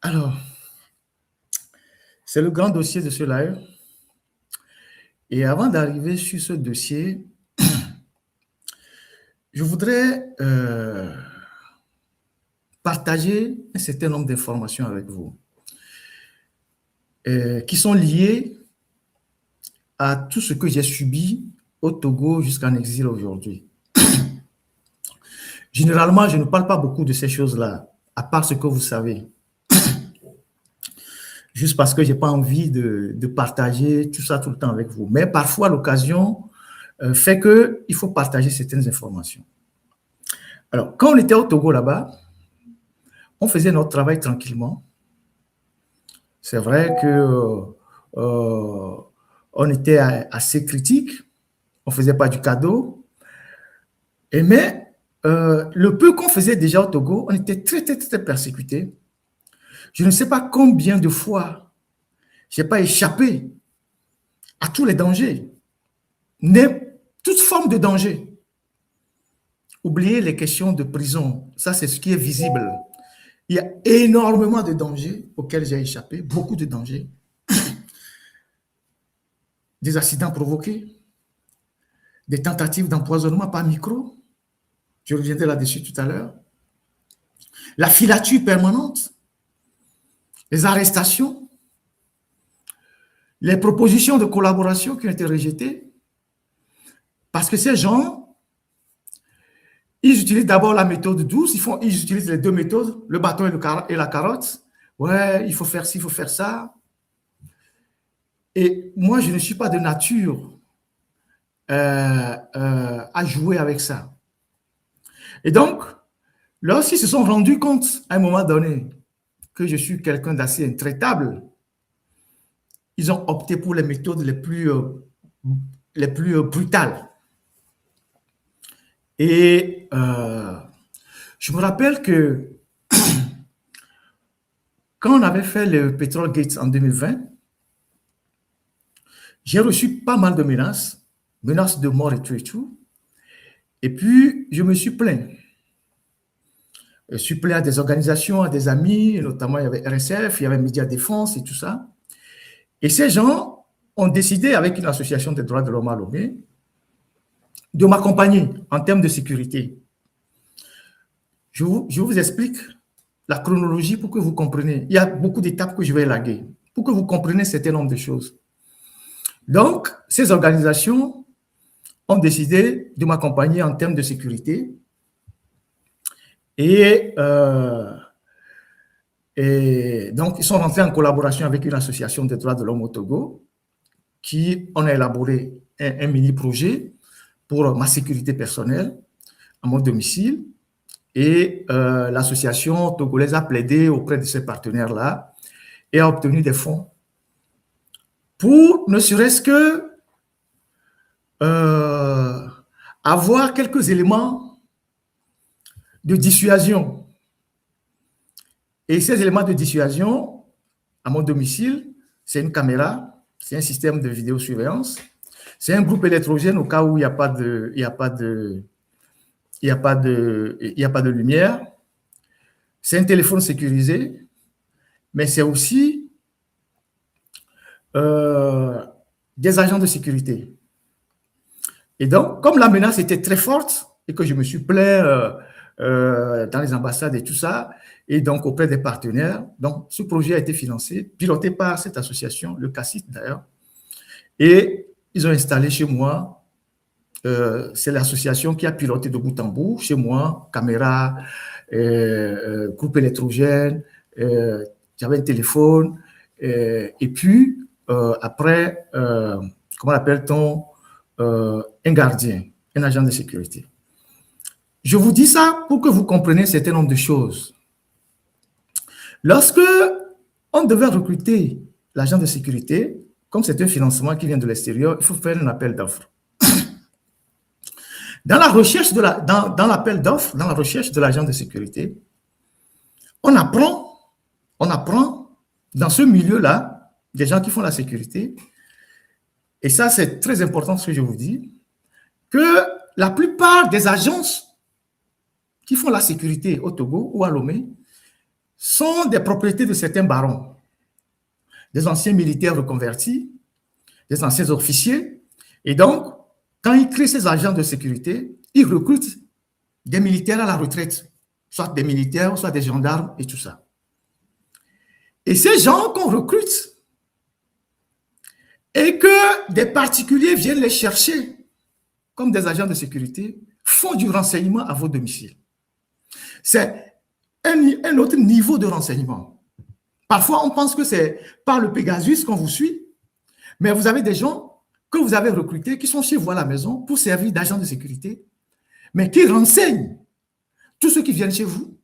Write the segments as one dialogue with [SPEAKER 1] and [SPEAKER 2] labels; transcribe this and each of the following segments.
[SPEAKER 1] Alors, c'est le grand dossier de ce live. Et avant d'arriver sur ce dossier, je voudrais partager un certain nombre d'informations avec vous qui sont liées à tout ce que j'ai subi au Togo jusqu'en exil aujourd'hui. Généralement, je ne parle pas beaucoup de ces choses-là, à part ce que vous savez. Juste parce que je n'ai pas envie de partager tout ça tout le temps avec vous. Mais parfois, l'occasion fait qu'il faut partager certaines informations. Alors, quand on était au Togo là-bas, on faisait notre travail tranquillement. C'est vrai que on était assez critique, on ne faisait pas du cadeau. Mais le peu qu'on faisait déjà au Togo, on était très, très, très persécutés. Je ne sais pas combien de fois je n'ai pas échappé à tous les dangers, toute forme de danger. Oubliez les questions de prison, ça c'est ce qui est visible. Il y a énormément de dangers auxquels j'ai échappé, beaucoup de dangers. Des accidents provoqués, des tentatives d'empoisonnement par micro, je reviendrai là-dessus tout à l'heure, la filature permanente, les arrestations, les propositions de collaboration qui ont été rejetées, parce que ces gens, ils utilisent d'abord la méthode douce, ils utilisent les deux méthodes, le bâton et la carotte. Ouais, il faut faire ci, il faut faire ça. Et moi, je ne suis pas de nature à jouer avec ça. Et donc, lorsqu'ils se sont rendus compte à un moment donné que je suis quelqu'un d'assez intraitable, ils ont opté pour les méthodes les plus brutales. Et je me rappelle que quand on avait fait le Petrol Gates en 2020, j'ai reçu pas mal de menaces de mort et tout et tout. Et puis, je me suis plaint. Je suis plaint à des organisations, à des amis, notamment il y avait RSF, il y avait Média Défense et tout ça. Et ces gens ont décidé, avec une association des droits de l'homme à Lomé, de m'accompagner en termes de sécurité. Je vous explique la chronologie pour que vous compreniez. Il y a beaucoup d'étapes que je vais élaguer pour que vous compreniez un certain nombre de choses. Donc, ces organisations ont décidé de m'accompagner en termes de sécurité et donc, ils sont rentrés en collaboration avec une association des droits de l'homme au Togo qui on a élaboré un mini-projet pour ma sécurité personnelle à mon domicile. Et l'association togolaise a plaidé auprès de ses partenaires-là et a obtenu des fonds pour ne serait-ce que avoir quelques éléments de dissuasion. Et ces éléments de dissuasion, à mon domicile, c'est une caméra, c'est un système de vidéosurveillance, c'est un groupe électrogène au cas où il n'y a pas de lumière, c'est un téléphone sécurisé, mais c'est aussi des agents de sécurité. Et donc, comme la menace était très forte et que je me suis plaint dans les ambassades et tout ça, et donc auprès des partenaires, donc ce projet a été financé, piloté par cette association, le CACIT d'ailleurs, et ils ont installé chez moi, c'est l'association qui a piloté de bout en bout, chez moi, caméra, groupe électrogène, j'avais un téléphone, et puis après, comment appelle-t-on, un gardien, un agent de sécurité. Je vous dis ça pour que vous compreniez un certain nombre de choses. Lorsque on devait recruter l'agent de sécurité, comme c'est un financement qui vient de l'extérieur, il faut faire un appel d'offres. Dans la recherche dans l'appel d'offres, dans la recherche de l'agent de sécurité, on apprend dans ce milieu-là, des gens qui font la sécurité, et ça c'est très important ce que je vous dis, que la plupart des agences qui font la sécurité au Togo ou à Lomé, sont des propriétés de certains barons, des anciens militaires reconvertis, des anciens officiers. Et donc, quand ils créent ces agents de sécurité, ils recrutent des militaires à la retraite, soit des militaires, soit des gendarmes et tout ça. Et ces gens qu'on recrute et que des particuliers viennent les chercher comme des agents de sécurité, font du renseignement à vos domiciles. C'est un autre niveau de renseignement. Parfois, on pense que c'est par le Pegasus qu'on vous suit, mais vous avez des gens que vous avez recrutés qui sont chez vous à la maison pour servir d'agents de sécurité, mais qui renseignent tous ceux qui viennent chez vous.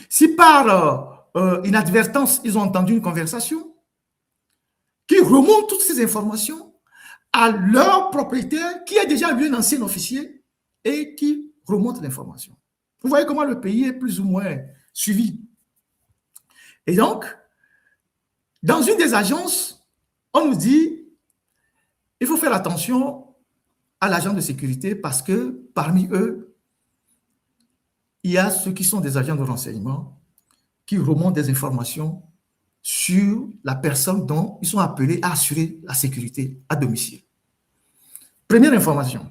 [SPEAKER 1] Si par inadvertance, ils ont entendu une conversation, qui remontent toutes ces informations à leur propriétaire qui est déjà lui un ancien officier et qui remonte l'information. Vous voyez comment le pays est plus ou moins suivi. Et donc, dans une des agences, on nous dit il faut faire attention à l'agent de sécurité parce que parmi eux, il y a ceux qui sont des agents de renseignement qui remontent des informations sur la personne dont ils sont appelés à assurer la sécurité à domicile. Première information.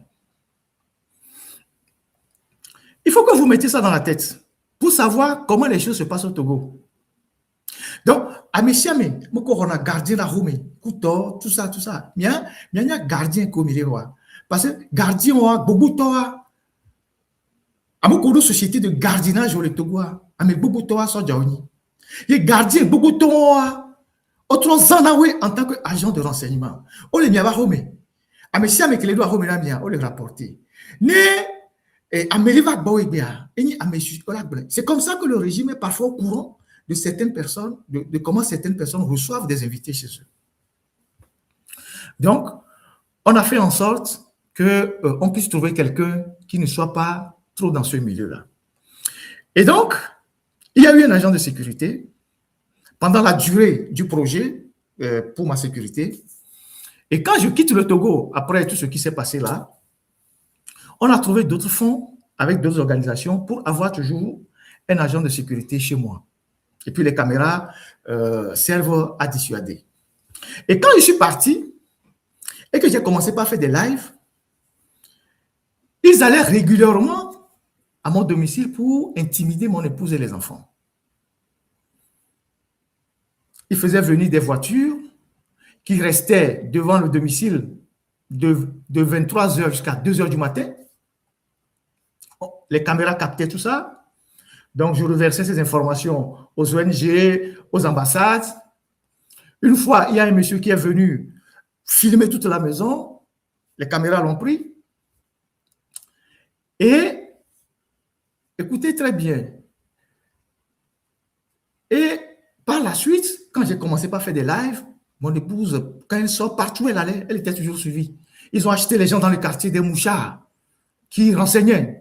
[SPEAKER 1] Il faut que vous mettiez ça dans la tête pour savoir comment les choses se passent au Togo. Donc, à Messiame, on a gardien la Rome, couteau, tout ça. Il y a gardien comme il est. Parce que gardien, beaucoup de à mon société de gardiennage au Togo, à mes beaucoup de sont jauni. Les gardiens, beaucoup de autres zanawe en tant qu'agent de renseignement. On les mia Rome. À Messiame, que les doigts Rome, on les rapporter. C'est comme ça que le régime est parfois au courant de certaines personnes, de comment certaines personnes reçoivent des invités chez eux. Donc, on a fait en sorte qu'on puisse trouver quelqu'un qui ne soit pas trop dans ce milieu-là. Et donc, il y a eu un agent de sécurité pendant la durée du projet pour ma sécurité. Et quand je quitte le Togo, après tout ce qui s'est passé là, on a trouvé d'autres fonds avec d'autres organisations pour avoir toujours un agent de sécurité chez moi. Et puis les caméras servent à dissuader. Et quand je suis parti et que j'ai commencé par faire des lives, ils allaient régulièrement à mon domicile pour intimider mon épouse et les enfants. Ils faisaient venir des voitures qui restaient devant le domicile de 23h jusqu'à 2h du matin. Les caméras captaient tout ça. Donc, je reversais ces informations aux ONG, aux ambassades. Une fois, il y a un monsieur qui est venu filmer toute la maison. Les caméras l'ont pris. Et, écoutez très bien. Et par la suite, quand j'ai commencé par faire des lives, mon épouse, quand elle sort, partout où elle allait, elle était toujours suivie. Ils ont acheté les gens dans le quartier des mouchards qui renseignaient.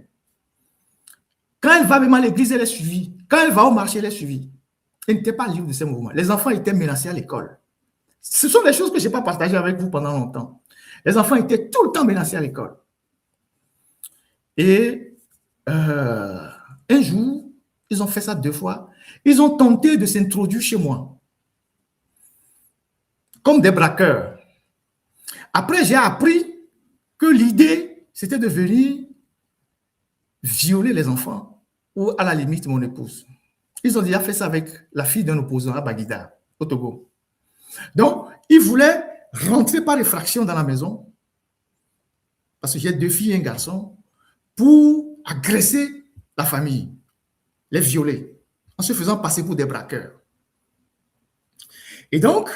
[SPEAKER 1] Quand elle va même à l'église, elle est suivie. Quand elle va au marché, elle est suivie. Elle n'était pas libre de ces mouvements. Les enfants étaient menacés à l'école. Ce sont des choses que je n'ai pas partagées avec vous pendant longtemps. Les enfants étaient tout le temps menacés à l'école. Et un jour, ils ont fait ça 2 fois. Ils ont tenté de s'introduire chez moi. Comme des braqueurs. Après, j'ai appris que l'idée, c'était de venir violer les enfants ou à la limite mon épouse. Ils ont déjà fait ça avec la fille d'un opposant à Baguida, au Togo. Donc, ils voulaient rentrer par effraction dans la maison, parce que j'ai 2 filles et un garçon, pour agresser la famille, les violer, en se faisant passer pour des braqueurs. Et donc,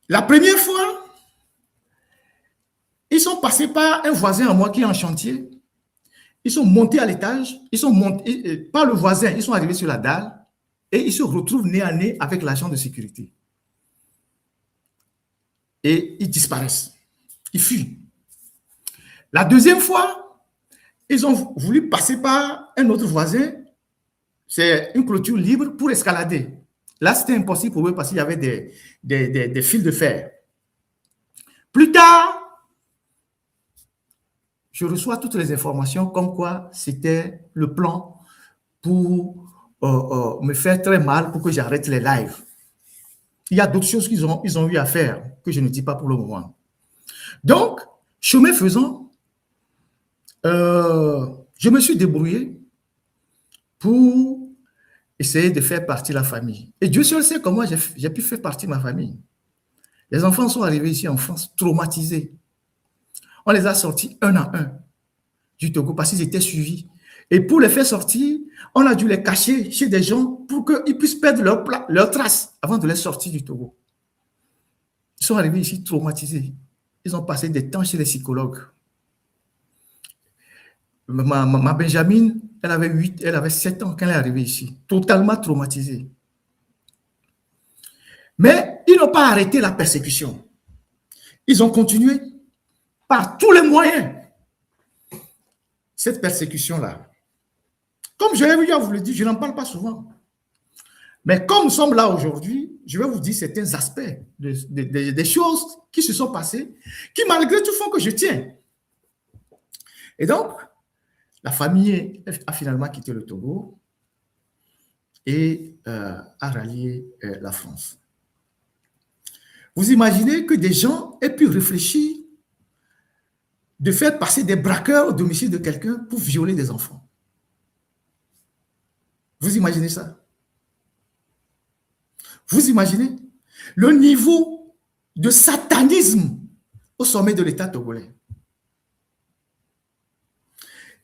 [SPEAKER 1] la première fois, ils sont passés par un voisin à moi qui est en chantier. Ils sont montés à l'étage, ils sont montés par le voisin, ils sont arrivés sur la dalle et ils se retrouvent nez à nez avec l'agent de sécurité. Et ils disparaissent. Ils fuient. La deuxième fois, ils ont voulu passer par un autre voisin. C'est une clôture libre pour escalader. Là, c'était impossible pour eux parce qu'il y avait des fils de fer. Plus tard, je reçois toutes les informations comme quoi c'était le plan pour me faire très mal pour que j'arrête les lives. Il y a d'autres choses qu'ils ont eu à faire que je ne dis pas pour le moment. Donc, chemin faisant, je me suis débrouillé pour essayer de faire partie de la famille. Et Dieu seul sait comment j'ai pu faire partie de ma famille. Les enfants sont arrivés ici en France traumatisés. On les a sortis un à un du Togo parce qu'ils étaient suivis. Et pour les faire sortir, on a dû les cacher chez des gens pour qu'ils puissent perdre leur trace avant de les sortir du Togo. Ils sont arrivés ici traumatisés. Ils ont passé des temps chez les psychologues. Ma Benjamin, elle avait 7 ans quand elle est arrivée ici, totalement traumatisée. Mais ils n'ont pas arrêté la persécution. Ils ont continué par tous les moyens cette persécution-là. Comme je l'ai vous le dire, je n'en parle pas souvent. Mais comme nous sommes là aujourd'hui, je vais vous dire certains aspects des choses qui se sont passées, qui malgré tout font que je tiens. Et donc, la famille a finalement quitté le Togo et a rallié la France. Vous imaginez que des gens aient pu réfléchir de faire passer des braqueurs au domicile de quelqu'un pour violer des enfants. Vous imaginez ça? Vous imaginez le niveau de satanisme au sommet de l'État togolais.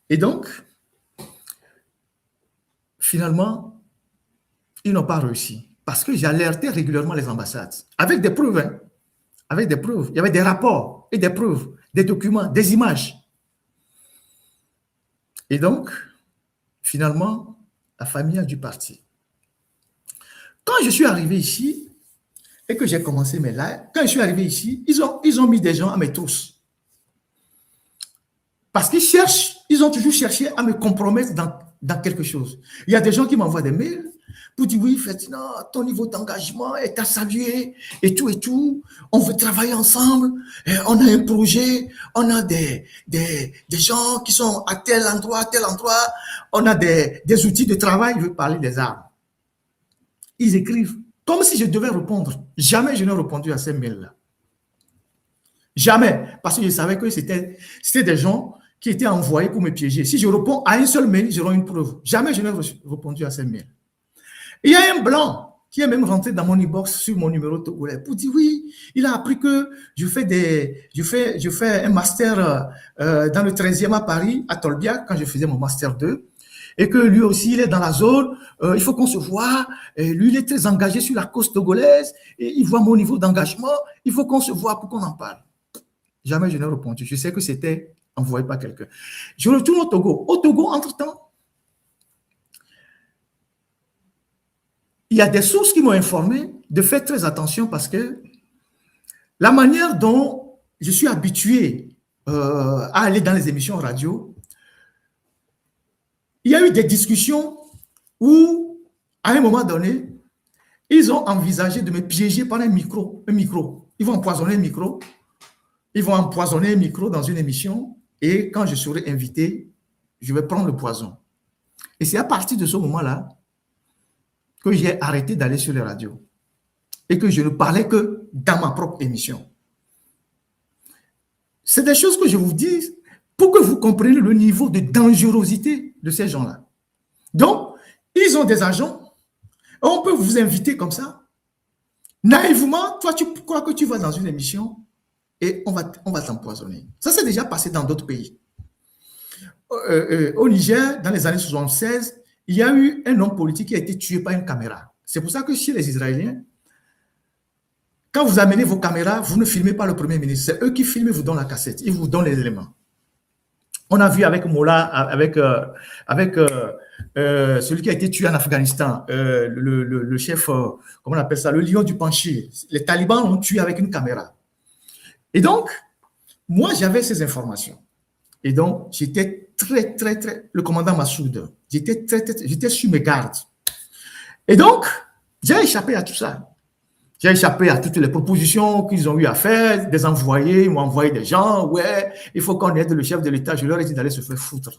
[SPEAKER 1] Et donc, finalement, ils n'ont pas réussi. Parce que j'alertais régulièrement les ambassades. Avec des preuves. Hein, avec des preuves. Il y avait des rapports et des preuves, des documents, des images. Et donc, finalement, la famille a dû partir. Quand je suis arrivé ici et que j'ai commencé mes lives, quand je suis arrivé ici, ils ont mis des gens à mes trousses. Parce ils ont toujours cherché à me compromettre dans quelque chose. Il y a des gens qui m'envoient des mails pour dire oui, Ferdinand, ton niveau d'engagement est à saluer et tout. On veut travailler ensemble. Et on a un projet. On a des gens qui sont à tel endroit. On a des outils de travail. Je veux parler des armes. Ils écrivent comme si je devais répondre. Jamais je n'ai répondu à ces mails-là. Jamais. Parce que je savais que c'était des gens qui étaient envoyés pour me piéger. Si je réponds à un seul mail, j'aurai une preuve. Jamais je n'ai répondu à ces mails. Il y a un blanc qui est même rentré dans mon inbox sur mon numéro togolais pour dire oui, il a appris que je fais un master dans le 13e à Paris, à Tolbiac, quand je faisais mon master 2. Et que lui aussi, il est dans la zone, il faut qu'on se voit, et lui, il est très engagé sur la cause togolaise, et il voit mon niveau d'engagement, il faut qu'on se voit pour qu'on en parle. Jamais je n'ai répondu. Je sais que c'était envoyé par quelqu'un. Je retourne au Togo. Au Togo, entre-temps, il y a des sources qui m'ont informé de faire très attention parce que la manière dont je suis habitué à aller dans les émissions radio, il y a eu des discussions où, à un moment donné, ils ont envisagé de me piéger par un micro. Ils vont empoisonner un micro. Ils vont empoisonner un micro dans une émission et quand je serai invité, je vais prendre le poison. Et c'est à partir de ce moment-là que j'ai arrêté d'aller sur les radios et que je ne parlais que dans ma propre émission. C'est des choses que je vous dis pour que vous compreniez le niveau de dangerosité de ces gens-là. Donc, ils ont des agents, on peut vous inviter comme ça. Naïvement, toi, tu crois que tu vas dans une émission et on va t'empoisonner. Ça s'est déjà passé dans d'autres pays. Au Niger, dans les années 76, il y a eu un homme politique qui a été tué par une caméra. C'est pour ça que chez les Israéliens, quand vous amenez vos caméras, vous ne filmez pas le Premier ministre. C'est eux qui filment et vous donnent la cassette. Ils vous donnent les éléments. On a vu avec Mola, avec celui qui a été tué en Afghanistan, le chef, comment on appelle ça, le lion du Panchir. Les talibans l'ont tué avec une caméra. Et donc, moi, j'avais ces informations. Et donc, j'étais très, le commandant Massoud, j'étais sur mes gardes. Et donc, j'ai échappé à tout ça. J'ai échappé à toutes les propositions qu'ils ont eu à faire, des envoyés, ils m'ont envoyé des gens, ouais, il faut qu'on aide le chef de l'État, je leur ai dit d'aller se faire foutre.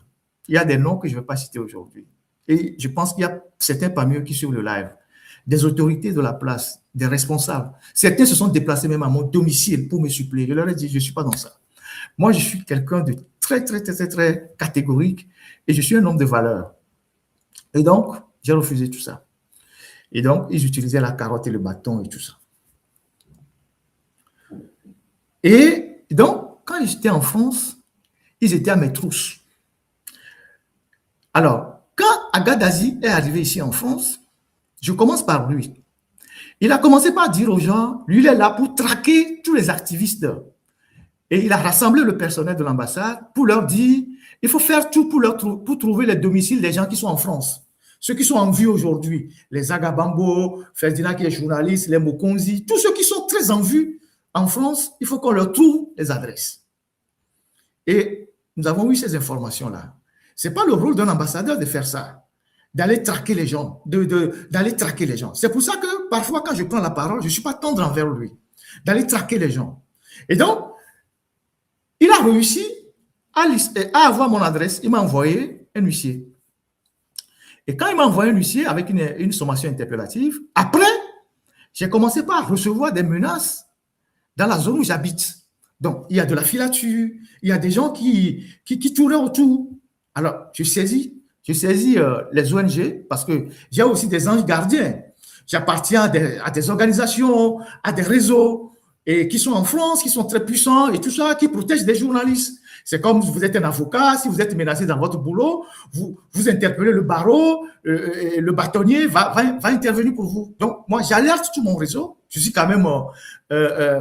[SPEAKER 1] Il y a des noms que je ne vais pas citer aujourd'hui. Et je pense qu'il y a certains parmi eux qui suivent le live, des autorités de la place, des responsables. Certains se sont déplacés même à mon domicile pour me suppléer. Je leur ai dit, je ne suis pas dans ça. Moi, je suis quelqu'un de très, très, très, très, très catégorique et je suis un homme de valeur. Et donc, j'ai refusé tout ça. Et donc, ils utilisaient la carotte et le bâton et tout ça. Et donc, quand j'étais en France, ils étaient à mes trousses. Alors, quand Agadazi est arrivé ici en France, je commence par lui. Il a commencé par dire aux gens, lui, il est là pour traquer tous les activistes. Et il a rassemblé le personnel de l'ambassade pour leur dire, il faut faire tout pour trouver les domiciles des gens qui sont en France. Ceux qui sont en vue aujourd'hui, les Agabambo, Ferdinand qui est journaliste, les Mokonzi, tous ceux qui sont très en vue en France, il faut qu'on leur trouve les adresses. Et nous avons eu ces informations-là. Ce n'est pas le rôle d'un ambassadeur de faire ça, d'aller traquer les gens, d'aller traquer les gens. C'est pour ça que parfois, quand je prends la parole, je ne suis pas tendre envers lui, d'aller traquer les gens. Et donc, il a réussi à avoir mon adresse. Il m'a envoyé un huissier. Et quand il m'a envoyé un huissier avec une sommation interpellative, après, j'ai commencé par recevoir des menaces dans la zone où j'habite. Donc, il y a de la filature, il y a des gens qui tournaient autour. Alors, je saisis les ONG parce que j'ai aussi des anges gardiens. J'appartiens à des organisations, à des réseaux et qui sont en France, qui sont très puissants et tout ça, qui protègent des journalistes. C'est comme si vous êtes un avocat, si vous êtes menacé dans votre boulot, vous interpellez le barreau, le bâtonnier va intervenir pour vous. Donc, moi, j'alerte tout mon réseau. Je suis quand même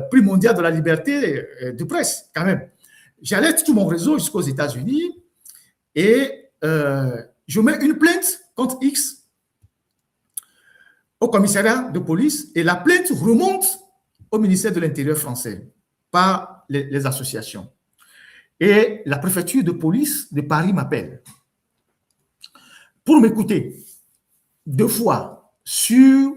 [SPEAKER 1] prix mondial de la liberté de presse, quand même. J'alerte tout mon réseau jusqu'aux États-Unis et je mets une plainte contre X au commissariat de police et la plainte remonte au ministère de l'Intérieur français par les associations. Et la préfecture de police de Paris m'appelle pour m'écouter 2 fois sur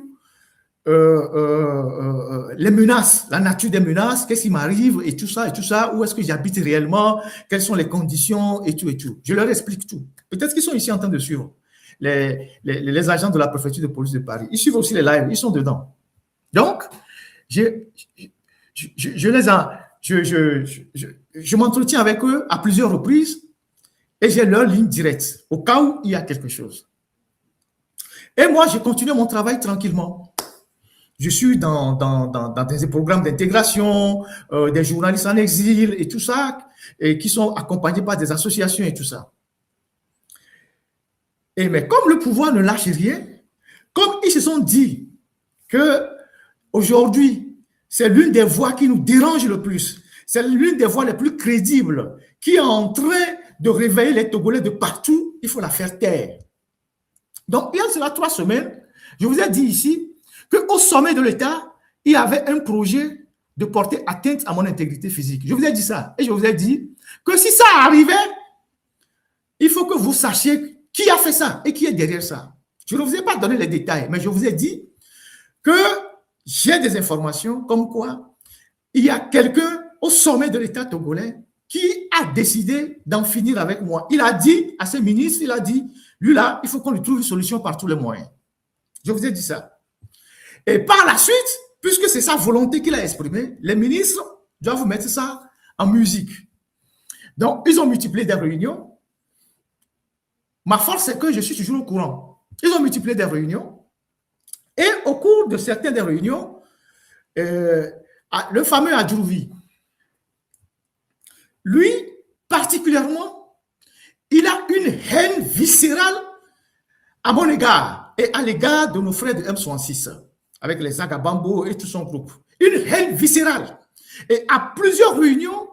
[SPEAKER 1] les menaces, la nature des menaces, qu'est-ce qui m'arrive et tout ça, où est-ce que j'habite réellement, quelles sont les conditions et tout et tout. Je leur explique tout. Peut-être qu'ils sont ici en train de suivre les agents de la préfecture de police de Paris. Ils suivent aussi les lives, ils sont dedans. Donc, je m'entretiens avec eux à plusieurs reprises et j'ai leur ligne directe au cas où il y a quelque chose. Et moi, je continue mon travail tranquillement. Je suis dans des programmes d'intégration, des journalistes en exil et tout ça, et qui sont accompagnés par des associations et tout ça. Mais comme le pouvoir ne lâche rien, comme ils se sont dit que aujourd'hui, c'est l'une des voix qui nous dérange le plus, c'est l'une des voix les plus crédibles qui est en train de réveiller les Togolais de partout, il faut la faire taire. Donc, il y a cela 3 semaines, je vous ai dit ici qu'au sommet de l'État, il y avait un projet de porter atteinte à mon intégrité physique. Je vous ai dit ça. Et je vous ai dit que si ça arrivait, il faut que vous sachiez qui a fait ça et qui est derrière ça. Je ne vous ai pas donné les détails, mais je vous ai dit que j'ai des informations comme quoi il y a quelqu'un au sommet de l'État togolais qui a décidé d'en finir avec moi. Il a dit à ses ministres, il a dit, lui là, il faut qu'on lui trouve une solution par tous les moyens. Je vous ai dit ça. Et par la suite, puisque c'est sa volonté qu'il a exprimée, les ministres doivent mettre ça en musique. Donc, ils ont multiplié des réunions. Ma force, c'est que je suis toujours au courant. Ils ont multiplié des réunions. Et au cours de certaines des réunions, le fameux Adjouvi, lui, particulièrement, il a une haine viscérale à mon égard et à l'égard de nos frères de M66, avec les Agabambo et tout son groupe. Une haine viscérale. Et à plusieurs réunions,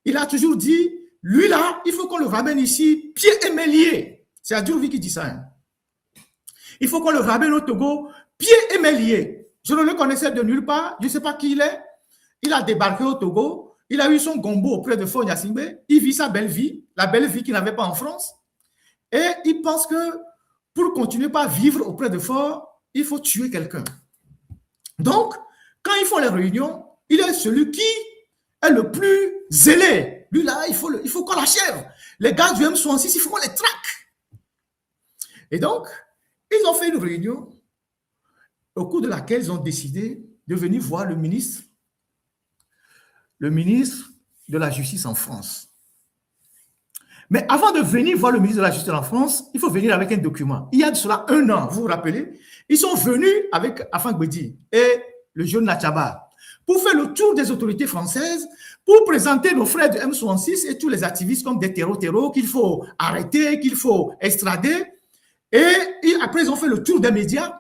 [SPEAKER 1] il a toujours dit, lui là, il faut qu'on le ramène ici, pieds et mains liés. C'est Adjouvi qui dit ça. Hein. Il faut qu'on le ramène au Togo, pieds et mains liés. Je ne le connaissais de nulle part, je ne sais pas qui il est. Il a débarqué au Togo, il a eu son gombo auprès de Faure Gnassingbé, il vit sa belle vie, la belle vie qu'il n'avait pas en France. Et il pense que pour continuer à vivre auprès de Faure, il faut tuer quelqu'un. Donc, quand ils font les réunions, il est celui qui est le plus zélé. Lui là, il faut qu'on l'achève. Les gars du M66, il faut qu'on les traque. Et donc, ils ont fait une réunion au cours de laquelle ils ont décidé de venir voir le ministre de la Justice en France. Mais avant de venir voir le ministre de la Justice en France, il faut venir avec un document. Il y a de cela 1 an, vous vous rappelez, ils sont venus avec Afan Gbedi et le jeune Nachaba pour faire le tour des autorités françaises, pour présenter nos frères du M66 et tous les activistes comme des terreaux qu'il faut arrêter, qu'il faut extrader. Et après, ils ont fait le tour des médias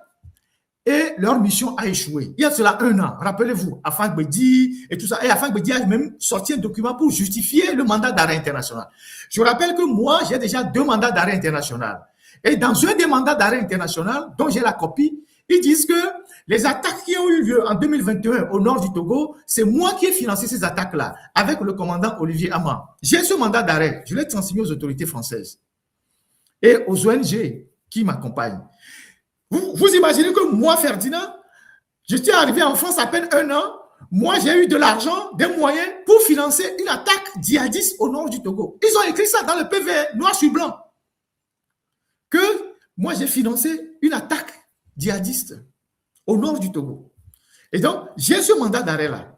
[SPEAKER 1] et leur mission a échoué. Il y a cela 1 an, rappelez-vous, Afan Gbedi et tout ça. Et Afan Gbedi a même sorti un document pour justifier le mandat d'arrêt international. Je rappelle que moi, j'ai déjà 2 mandats d'arrêt international. Et dans un des mandats d'arrêt international, dont j'ai la copie, ils disent que les attaques qui ont eu lieu en 2021 au nord du Togo, c'est moi qui ai financé ces attaques-là, avec le commandant Olivier Amman. J'ai ce mandat d'arrêt, je l'ai transmis aux autorités françaises et aux ONG qui m'accompagnent. Vous imaginez que moi, Ferdinand, je suis arrivé en France à peine 1 an, moi j'ai eu de l'argent, des moyens pour financer une attaque djihadiste au nord du Togo. Ils ont écrit ça dans le PV, noir sur blanc, que moi j'ai financé une attaque djihadiste au nord du Togo. Et donc, j'ai ce mandat d'arrêt-là.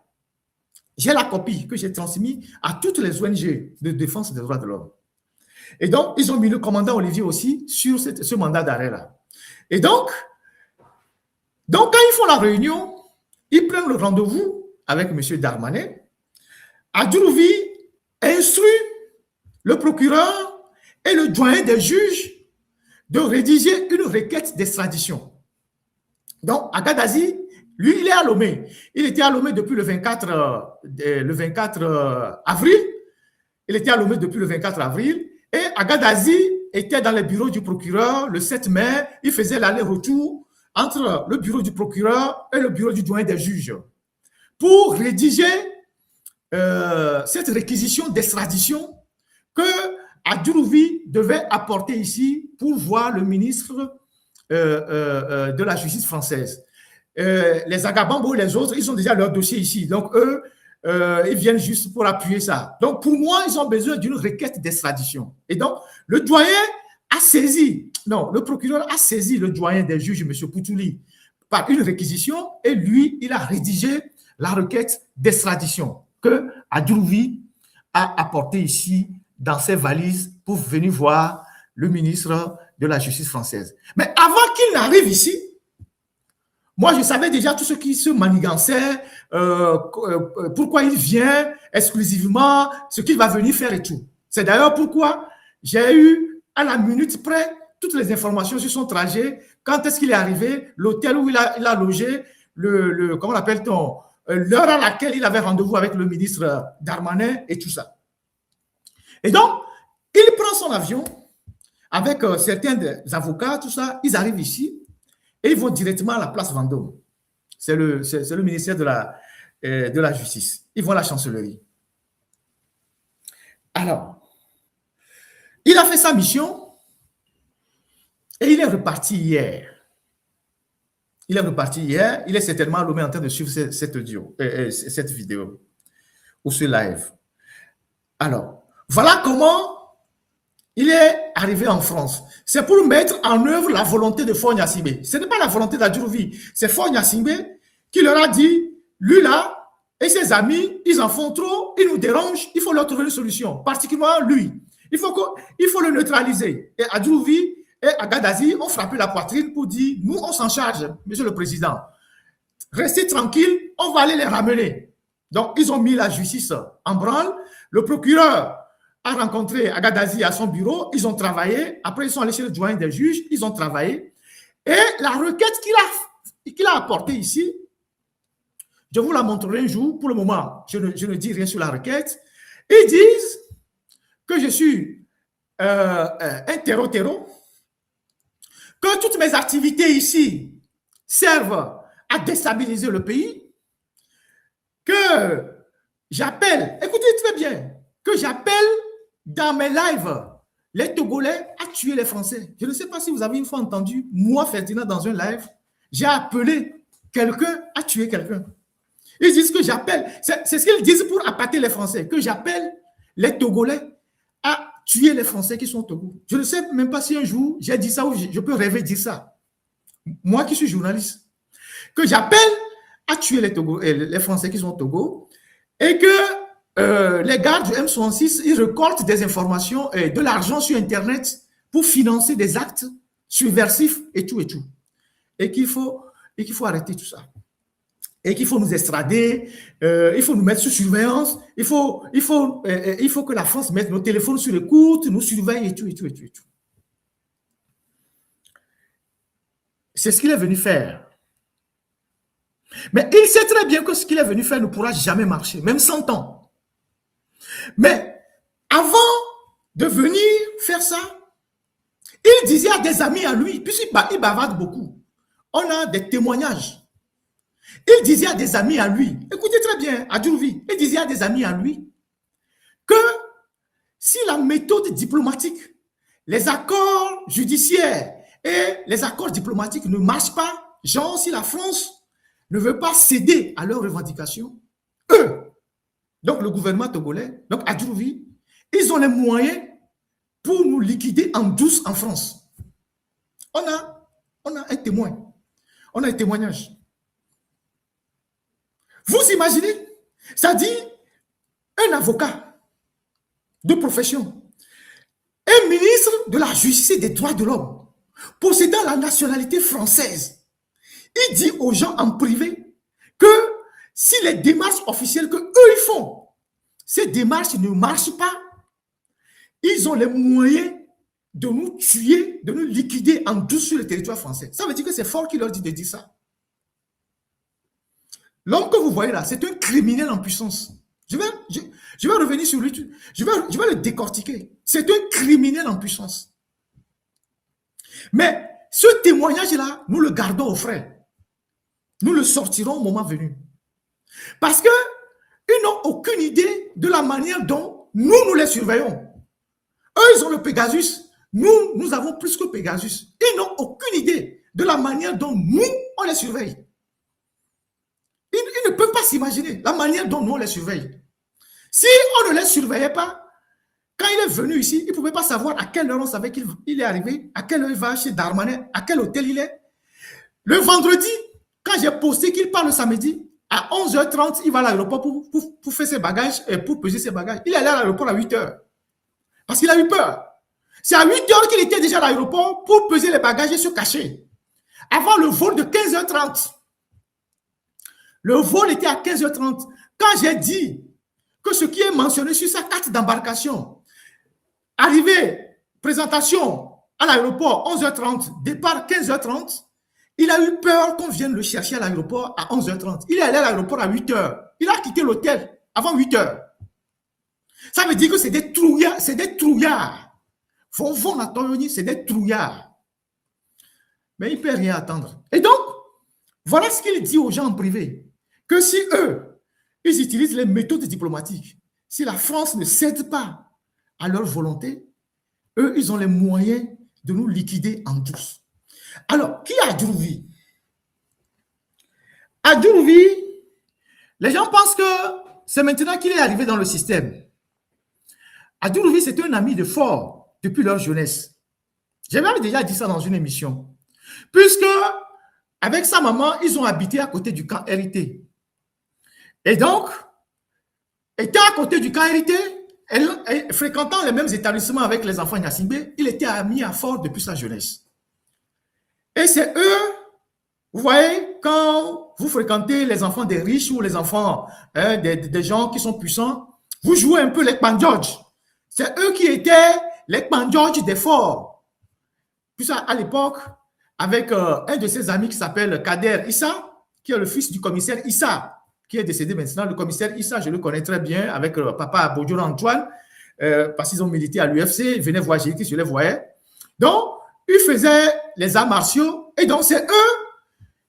[SPEAKER 1] J'ai la copie que j'ai transmise à toutes les ONG de défense des droits de l'homme. Et donc, ils ont mis le commandant Olivier aussi sur ce mandat d'arrêt-là. Et donc, quand ils font la réunion, ils prennent le rendez-vous avec M. Darmanin. Adjourouvi instruit le procureur et le doyen des juges de rédiger une requête d'extradition. Donc, Agadazi, lui, il est à Lomé. Il était à Lomé depuis le 24 avril. Il était à Lomé depuis le 24 avril. Et Agadazi était dans les bureaux du procureur le 7 mai. Il faisait l'aller-retour entre le bureau du procureur et le bureau du doyen des juges pour rédiger cette réquisition d'extradition que Adjourouvi devait apporter ici pour voir le ministre de la justice française. Les Agabambo et les autres, ils ont déjà leur dossier ici. Donc, eux, ils viennent juste pour appuyer ça. Donc, pour moi, ils ont besoin d'une requête d'extradition. Et donc, le doyen a saisi, non, le procureur a saisi le doyen des juges, M. Poutouli, par une réquisition, et lui, il a rédigé la requête d'extradition que Adjourouvi a apportée ici dans ses valises pour venir voir le ministre de la Justice française. Mais avant qu'il n'arrive ici, moi, je savais déjà tout ce qui se manigançait, pourquoi il vient exclusivement, ce qu'il va venir faire et tout. C'est d'ailleurs pourquoi j'ai eu à la minute près toutes les informations sur son trajet, quand est-ce qu'il est arrivé, l'hôtel où il a logé, comment l'appelle-t-on, l'heure à laquelle il avait rendez-vous avec le ministre Darmanin et tout ça. Et donc, il prend son avion avec certains des avocats, tout ça, ils arrivent ici et ils vont directement à la place Vendôme. C'est le ministère de la Justice. Ils vont à la chancellerie. Alors, il a fait sa mission et il est reparti hier. Il est certainement à Lomé en train de suivre cette vidéo ou ce live. Alors, voilà comment il est arrivé en France. C'est pour mettre en œuvre la volonté de Faure Gnassingbé. Ce n'est pas la volonté d'Adjourouvi. C'est Faure Gnassingbé qui leur a dit, lui là et ses amis, ils en font trop, ils nous dérangent, il faut leur trouver une solution. Particulièrement lui. Il faut le neutraliser. Et Adjourouvi et Agadazi ont frappé la poitrine pour dire, nous on s'en charge, monsieur le président. Restez tranquille, on va aller les ramener. Donc ils ont mis la justice en branle. Le procureur a rencontré Agadazi à son bureau, ils ont travaillé, après ils sont allés chez le doyen des juges, ils ont travaillé, et la requête qu'il a apportée ici, je vous la montrerai un jour, pour le moment, je ne dis rien sur la requête, ils disent que je suis un terreau, que toutes mes activités ici servent à déstabiliser le pays, que j'appelle, écoutez très bien, que j'appelle dans mes lives les Togolais à tuer les Français. Je ne sais pas si vous avez une fois entendu, moi, Ferdinand, dans un live, j'ai appelé quelqu'un à tuer quelqu'un. Ils disent que j'appelle, c'est ce qu'ils disent pour appâter les Français, que j'appelle les Togolais à tuer les Français qui sont au Togo. Je ne sais même pas si un jour j'ai dit ça ou je peux rêver de dire ça. Moi qui suis journaliste, que j'appelle à tuer les Français qui sont au Togo et que les gars du M66, ils récoltent des informations et de l'argent sur Internet pour financer des actes subversifs et tout et tout. Et qu'il faut arrêter tout ça. Et qu'il faut nous extrader, il faut nous mettre sous surveillance, il faut que la France mette nos téléphones sur l'écoute, nous surveille et tout, et tout, et tout, et tout. C'est ce qu'il est venu faire. Mais il sait très bien que ce qu'il est venu faire ne pourra jamais marcher, même 100 ans. Mais avant de venir faire ça, il disait à des amis à lui, puisqu'il bavarde beaucoup, on a des témoignages. Il disait à des amis à lui, écoutez très bien, Adjouvi, il disait à des amis à lui que si la méthode diplomatique, les accords judiciaires et les accords diplomatiques ne marchent pas, genre si la France ne veut pas céder à leurs revendications, eux, donc le gouvernement togolais, donc Adjouvi, ils ont les moyens pour nous liquider en douce en France. On a un témoin, on a un témoignage. Vous imaginez, ça dit un avocat de profession, un ministre de la justice et des droits de l'homme, possédant la nationalité française, il dit aux gens en privé que si les démarches officielles que eux ils font, ces démarches ne marchent pas, ils ont les moyens de nous tuer, de nous liquider en douce sur le territoire français. Ça veut dire que c'est fort qu'il leur dit de dire ça. L'homme que vous voyez là, c'est un criminel en puissance. Je vais revenir sur lui, je vais le décortiquer. C'est un criminel en puissance. Mais ce témoignage-là, nous le gardons au frais. Nous le sortirons au moment venu. Parce qu'ils n'ont aucune idée de la manière dont nous les surveillons. Eux, ils ont le Pegasus. Nous avons plus que Pegasus. Ils n'ont aucune idée de la manière dont nous, on les surveille. Ils ne peuvent pas s'imaginer la manière dont nous on les surveille. Si on ne les surveillait pas, quand il est venu ici, il ne pouvait pas savoir à quelle heure on savait qu'il est arrivé, à quelle heure il va chez Darmanin, à quel hôtel il est. Le vendredi, quand j'ai posté qu'il part le samedi, à 11h30, il va à l'aéroport pour faire ses bagages et pour peser ses bagages. Il est allé à l'aéroport à 8h. Parce qu'il a eu peur. C'est à 8h qu'il était déjà à l'aéroport pour peser les bagages et se cacher. Avant le vol de 15h30. Le vol était à 15h30. Quand j'ai dit que ce qui est mentionné sur sa carte d'embarcation, arrivée, présentation à l'aéroport 11h30, départ 15h30, il a eu peur qu'on vienne le chercher à l'aéroport à 11h30. Il est allé à l'aéroport à 8h. Il a quitté l'hôtel avant 8h. Ça veut dire que c'est des trouillards. C'est des trouillards. C'est des trouillards. Mais il ne peut rien attendre. Et donc, voilà ce qu'il dit aux gens en privé. Que si eux, ils utilisent les méthodes diplomatiques, si la France ne cède pas à leur volonté, eux, ils ont les moyens de nous liquider en douce. Alors, qui est Adjouvi? Adjouvi, les gens pensent que c'est maintenant qu'il est arrivé dans le système. Adjouvi, c'est un ami de Fort depuis leur jeunesse. J'avais déjà dit ça dans une émission. Puisque, avec sa maman, ils ont habité à côté du camp RIT. Et donc, étant à côté du camp RIT, fréquentant les mêmes établissements avec les enfants Gnassingbé, il était ami à Fort depuis sa jeunesse. Et c'est eux, vous voyez, quand vous fréquentez les enfants des riches ou les enfants des gens qui sont puissants, vous jouez un peu les Kpandjodj. C'est eux qui étaient les Kpandjodj des Forts. Puis ça, à l'époque, avec un de ses amis qui s'appelle Kader Issa, qui est le fils du commissaire Issa, qui est décédé maintenant. Le commissaire Issa, je le connais très bien, avec papa Bodjora Antoine, parce qu'ils ont milité à l'UFC, ils venaient voir Jésus, je les voyais. Donc, ils faisaient les arts martiaux, et donc c'est eux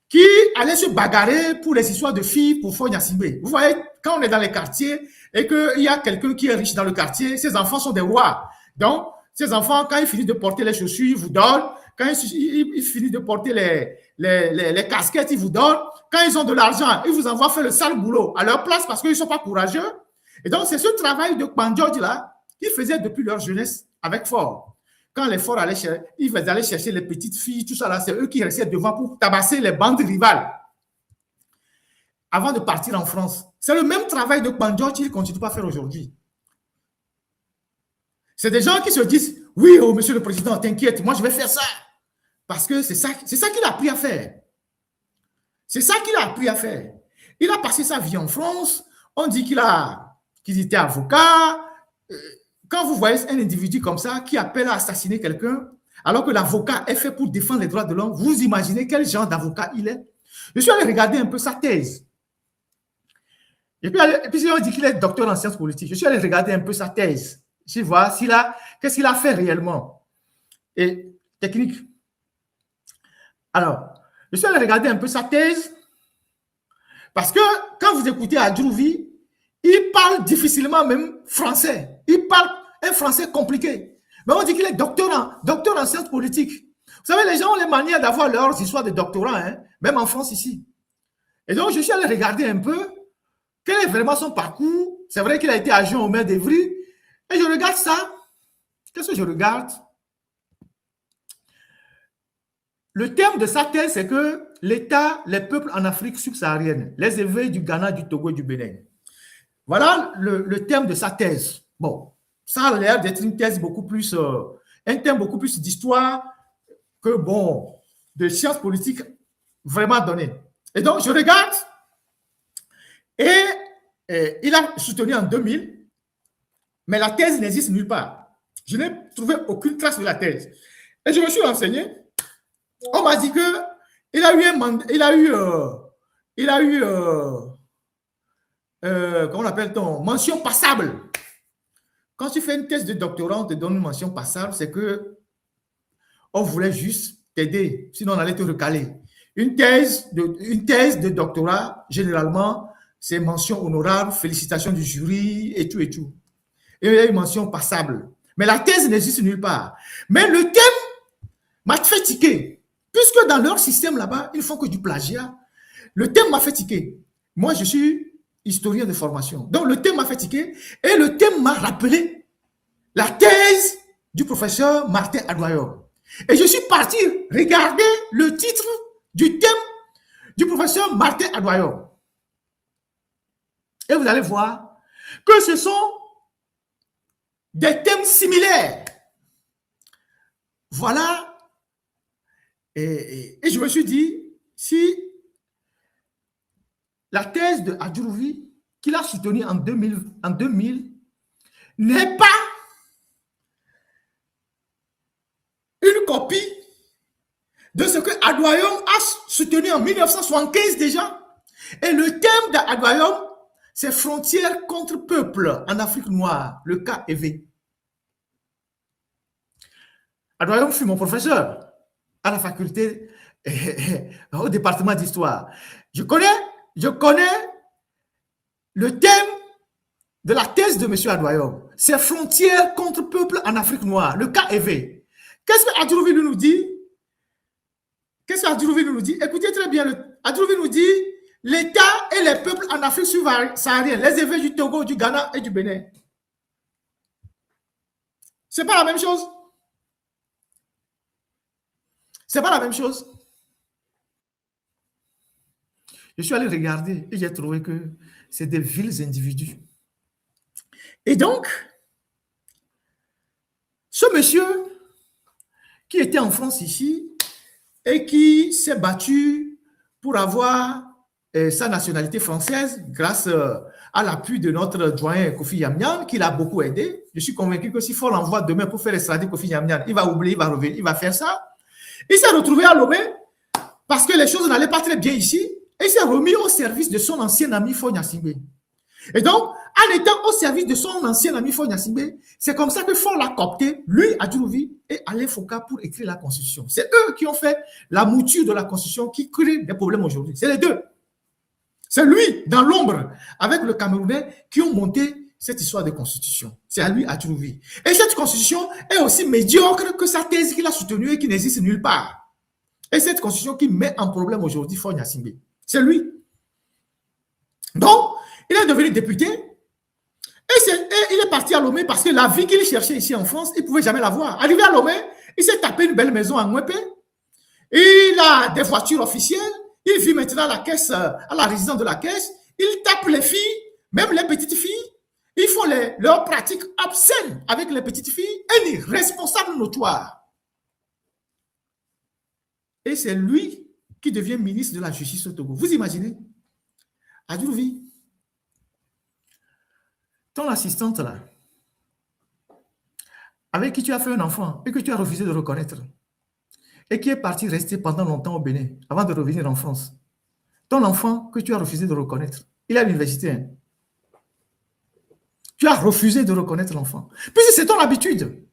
[SPEAKER 1] qui allaient se bagarrer pour les histoires de filles pour Fort Gnassingbé. Vous voyez, quand on est dans les quartiers et qu'il y a quelqu'un qui est riche dans le quartier, ses enfants sont des rois. Donc, ces enfants, quand ils finissent de porter les chaussures, ils vous donnent. Quand ils finissent de porter les casquettes, ils vous donnent. Quand ils ont de l'argent, ils vous envoient faire le sale boulot à leur place parce qu'ils ne sont pas courageux. Et donc, c'est ce travail de Kpandjodj là Ils faisaient depuis leur jeunesse avec Ford. Quand les Ford ils allaient chercher les petites filles, tout ça là, c'est eux qui restaient devant pour tabasser les bandes rivales avant de partir en France. C'est le même travail de Bandioch qu'ils ne continuent pas à faire aujourd'hui. C'est des gens qui se disent, oui, oh, monsieur le président, t'inquiète, moi je vais faire ça. Parce que c'est ça qu'il a appris à faire. C'est ça qu'il a appris à faire. Il a passé sa vie en France. On dit qu'il était avocat. Quand vous voyez un individu comme ça qui appelle à assassiner quelqu'un, alors que l'avocat est fait pour défendre les droits de l'homme, vous imaginez quel genre d'avocat il est? Je suis allé regarder un peu sa thèse. Et puis on dit qu'il est docteur en sciences politiques. Je suis allé regarder un peu sa thèse. Je vois qu'est-ce qu'il a fait réellement. Et technique. Alors, je suis allé regarder un peu sa thèse. Parce que quand vous écoutez Adjourouvi, il parle difficilement même français. Il parle un français compliqué. Mais on dit qu'il est docteur en sciences politiques. Vous savez, les gens ont les manières d'avoir leurs histoires de doctorat, hein, même en France ici. Et donc, je suis allé regarder un peu quel est vraiment son parcours. C'est vrai qu'il a été adjoint au maire d'Evry. Et je regarde ça. Qu'est-ce que je regarde? Le thème de sa thèse, c'est que l'État, les peuples en Afrique subsaharienne, les éveils du Ghana, du Togo et du Bénin. Voilà le thème de sa thèse. Bon, ça a l'air d'être une thèse beaucoup plus, un thème beaucoup plus d'histoire que, bon, de sciences politiques vraiment donné. Et donc, je regarde et il a soutenu en 2000, mais la thèse n'existe nulle part. Je n'ai trouvé aucune trace de la thèse. Et je me suis renseigné. On m'a dit qu'il a eu comment on appelle-t-on, mention passable. Quand tu fais une thèse de doctorat, on te donne une mention passable, c'est que on voulait juste t'aider, sinon on allait te recaler. Une thèse de doctorat, généralement, c'est mention honorable, félicitations du jury et tout et tout. Et il y a une mention passable. Mais la thèse n'existe nulle part. Mais le thème m'a fait tiquer. Puisque dans leur système là-bas, ils font que du plagiat. Le thème m'a fait tiquer. Moi, je suis historien de formation. Donc, le thème m'a fait tiquer et le thème m'a rappelé la thèse du professeur Martin Adouayor. Et je suis parti regarder le titre du thème du professeur Martin Adouayor. Et vous allez voir que ce sont des thèmes similaires. Voilà. Et je me suis dit, si la thèse de Adjourouvi, qu'il a soutenue en 2000 n'est pas une copie de ce que Adouayom a soutenu en 1975 déjà. Et le thème d'Adouayom, c'est frontières contre peuple en Afrique noire, le cas EV. Adouayom fut mon professeur à la faculté, au département d'histoire. Je connais le thème de la thèse de M. Adouayom. C'est frontières contre peuple en Afrique noire, le cas EV. Qu'est-ce que Adjourouvi nous dit? Qu'est-ce qu'Adjourouvi nous dit? Écoutez très bien, Adjourouvi nous dit l'État et les peuples en Afrique subsaharienne, les évêques du Togo, du Ghana et du Bénin. C'est pas la même chose. C'est pas la même chose. Je suis allé regarder et j'ai trouvé que c'est des vils individus. Et donc, ce monsieur qui était en France ici et qui s'est battu pour avoir sa nationalité française grâce à l'appui de notre doyen Kofi Yamnian, qui l'a beaucoup aidé. Je suis convaincu que s'il faut l'envoyer demain pour faire extrader Kofi Yamnian, il va oublier, il va revenir, il va faire ça. Il s'est retrouvé à Lomé parce que les choses n'allaient pas très bien ici et il s'est remis au service de son ancien ami Fonya Sibé. Et donc, en étant au service de son ancien ami Fonya Sibé, c'est comme ça que Ford l'a coopté, lui, Adjourouvi, et Alain Foka pour écrire la Constitution. C'est eux qui ont fait la mouture de la Constitution qui crée des problèmes aujourd'hui. C'est les deux. C'est lui, dans l'ombre, avec le Camerounais, qui ont monté cette histoire de Constitution. C'est à lui, Adjourouvi. Et cette Constitution est aussi médiocre que sa thèse qu'il a soutenue et qui n'existe nulle part. Et cette Constitution qui met en problème aujourd'hui Fonya Sibé. C'est lui. Donc, il est devenu député. Et Et il est parti à Lomé parce que la vie qu'il cherchait ici en France, il ne pouvait jamais l'avoir. Arrivé à Lomé, il s'est tapé une belle maison à Mwepé. Il a des voitures officielles. Il vit maintenant à la caisse, à la résidence de la caisse. Il tape les filles, même les petites filles. Ils font leurs pratiques obscènes avec les petites filles. Un irresponsable notoire. Et c'est lui qui devient ministre de la Justice au Togo. Vous imaginez? Adjouvi, ton assistante là, avec qui tu as fait un enfant et que tu as refusé de reconnaître, et qui est parti rester pendant longtemps au Bénin avant de revenir en France. Ton enfant que tu as refusé de reconnaître, il est à l'université. Hein. Tu as refusé de reconnaître l'enfant. Puisque c'est ton habitude.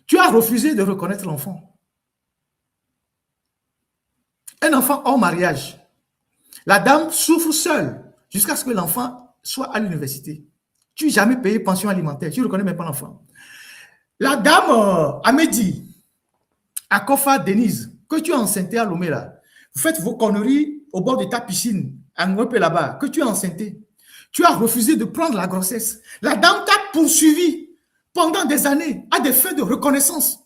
[SPEAKER 1] Tu as refusé de reconnaître l'enfant. Un enfant hors mariage. La dame souffre seule jusqu'à ce que l'enfant soit à l'université. Tu n'as jamais payé pension alimentaire. Tu ne reconnais même pas l'enfant. La dame Amédi, Akofa Denise, que tu as enceinté à Lomé là, vous faites vos conneries au bord de ta piscine, à Ngwepe là-bas, que tu as enceinté. Tu as refusé de prendre la grossesse. La dame t'a poursuivi pendant des années à des fins de reconnaissance.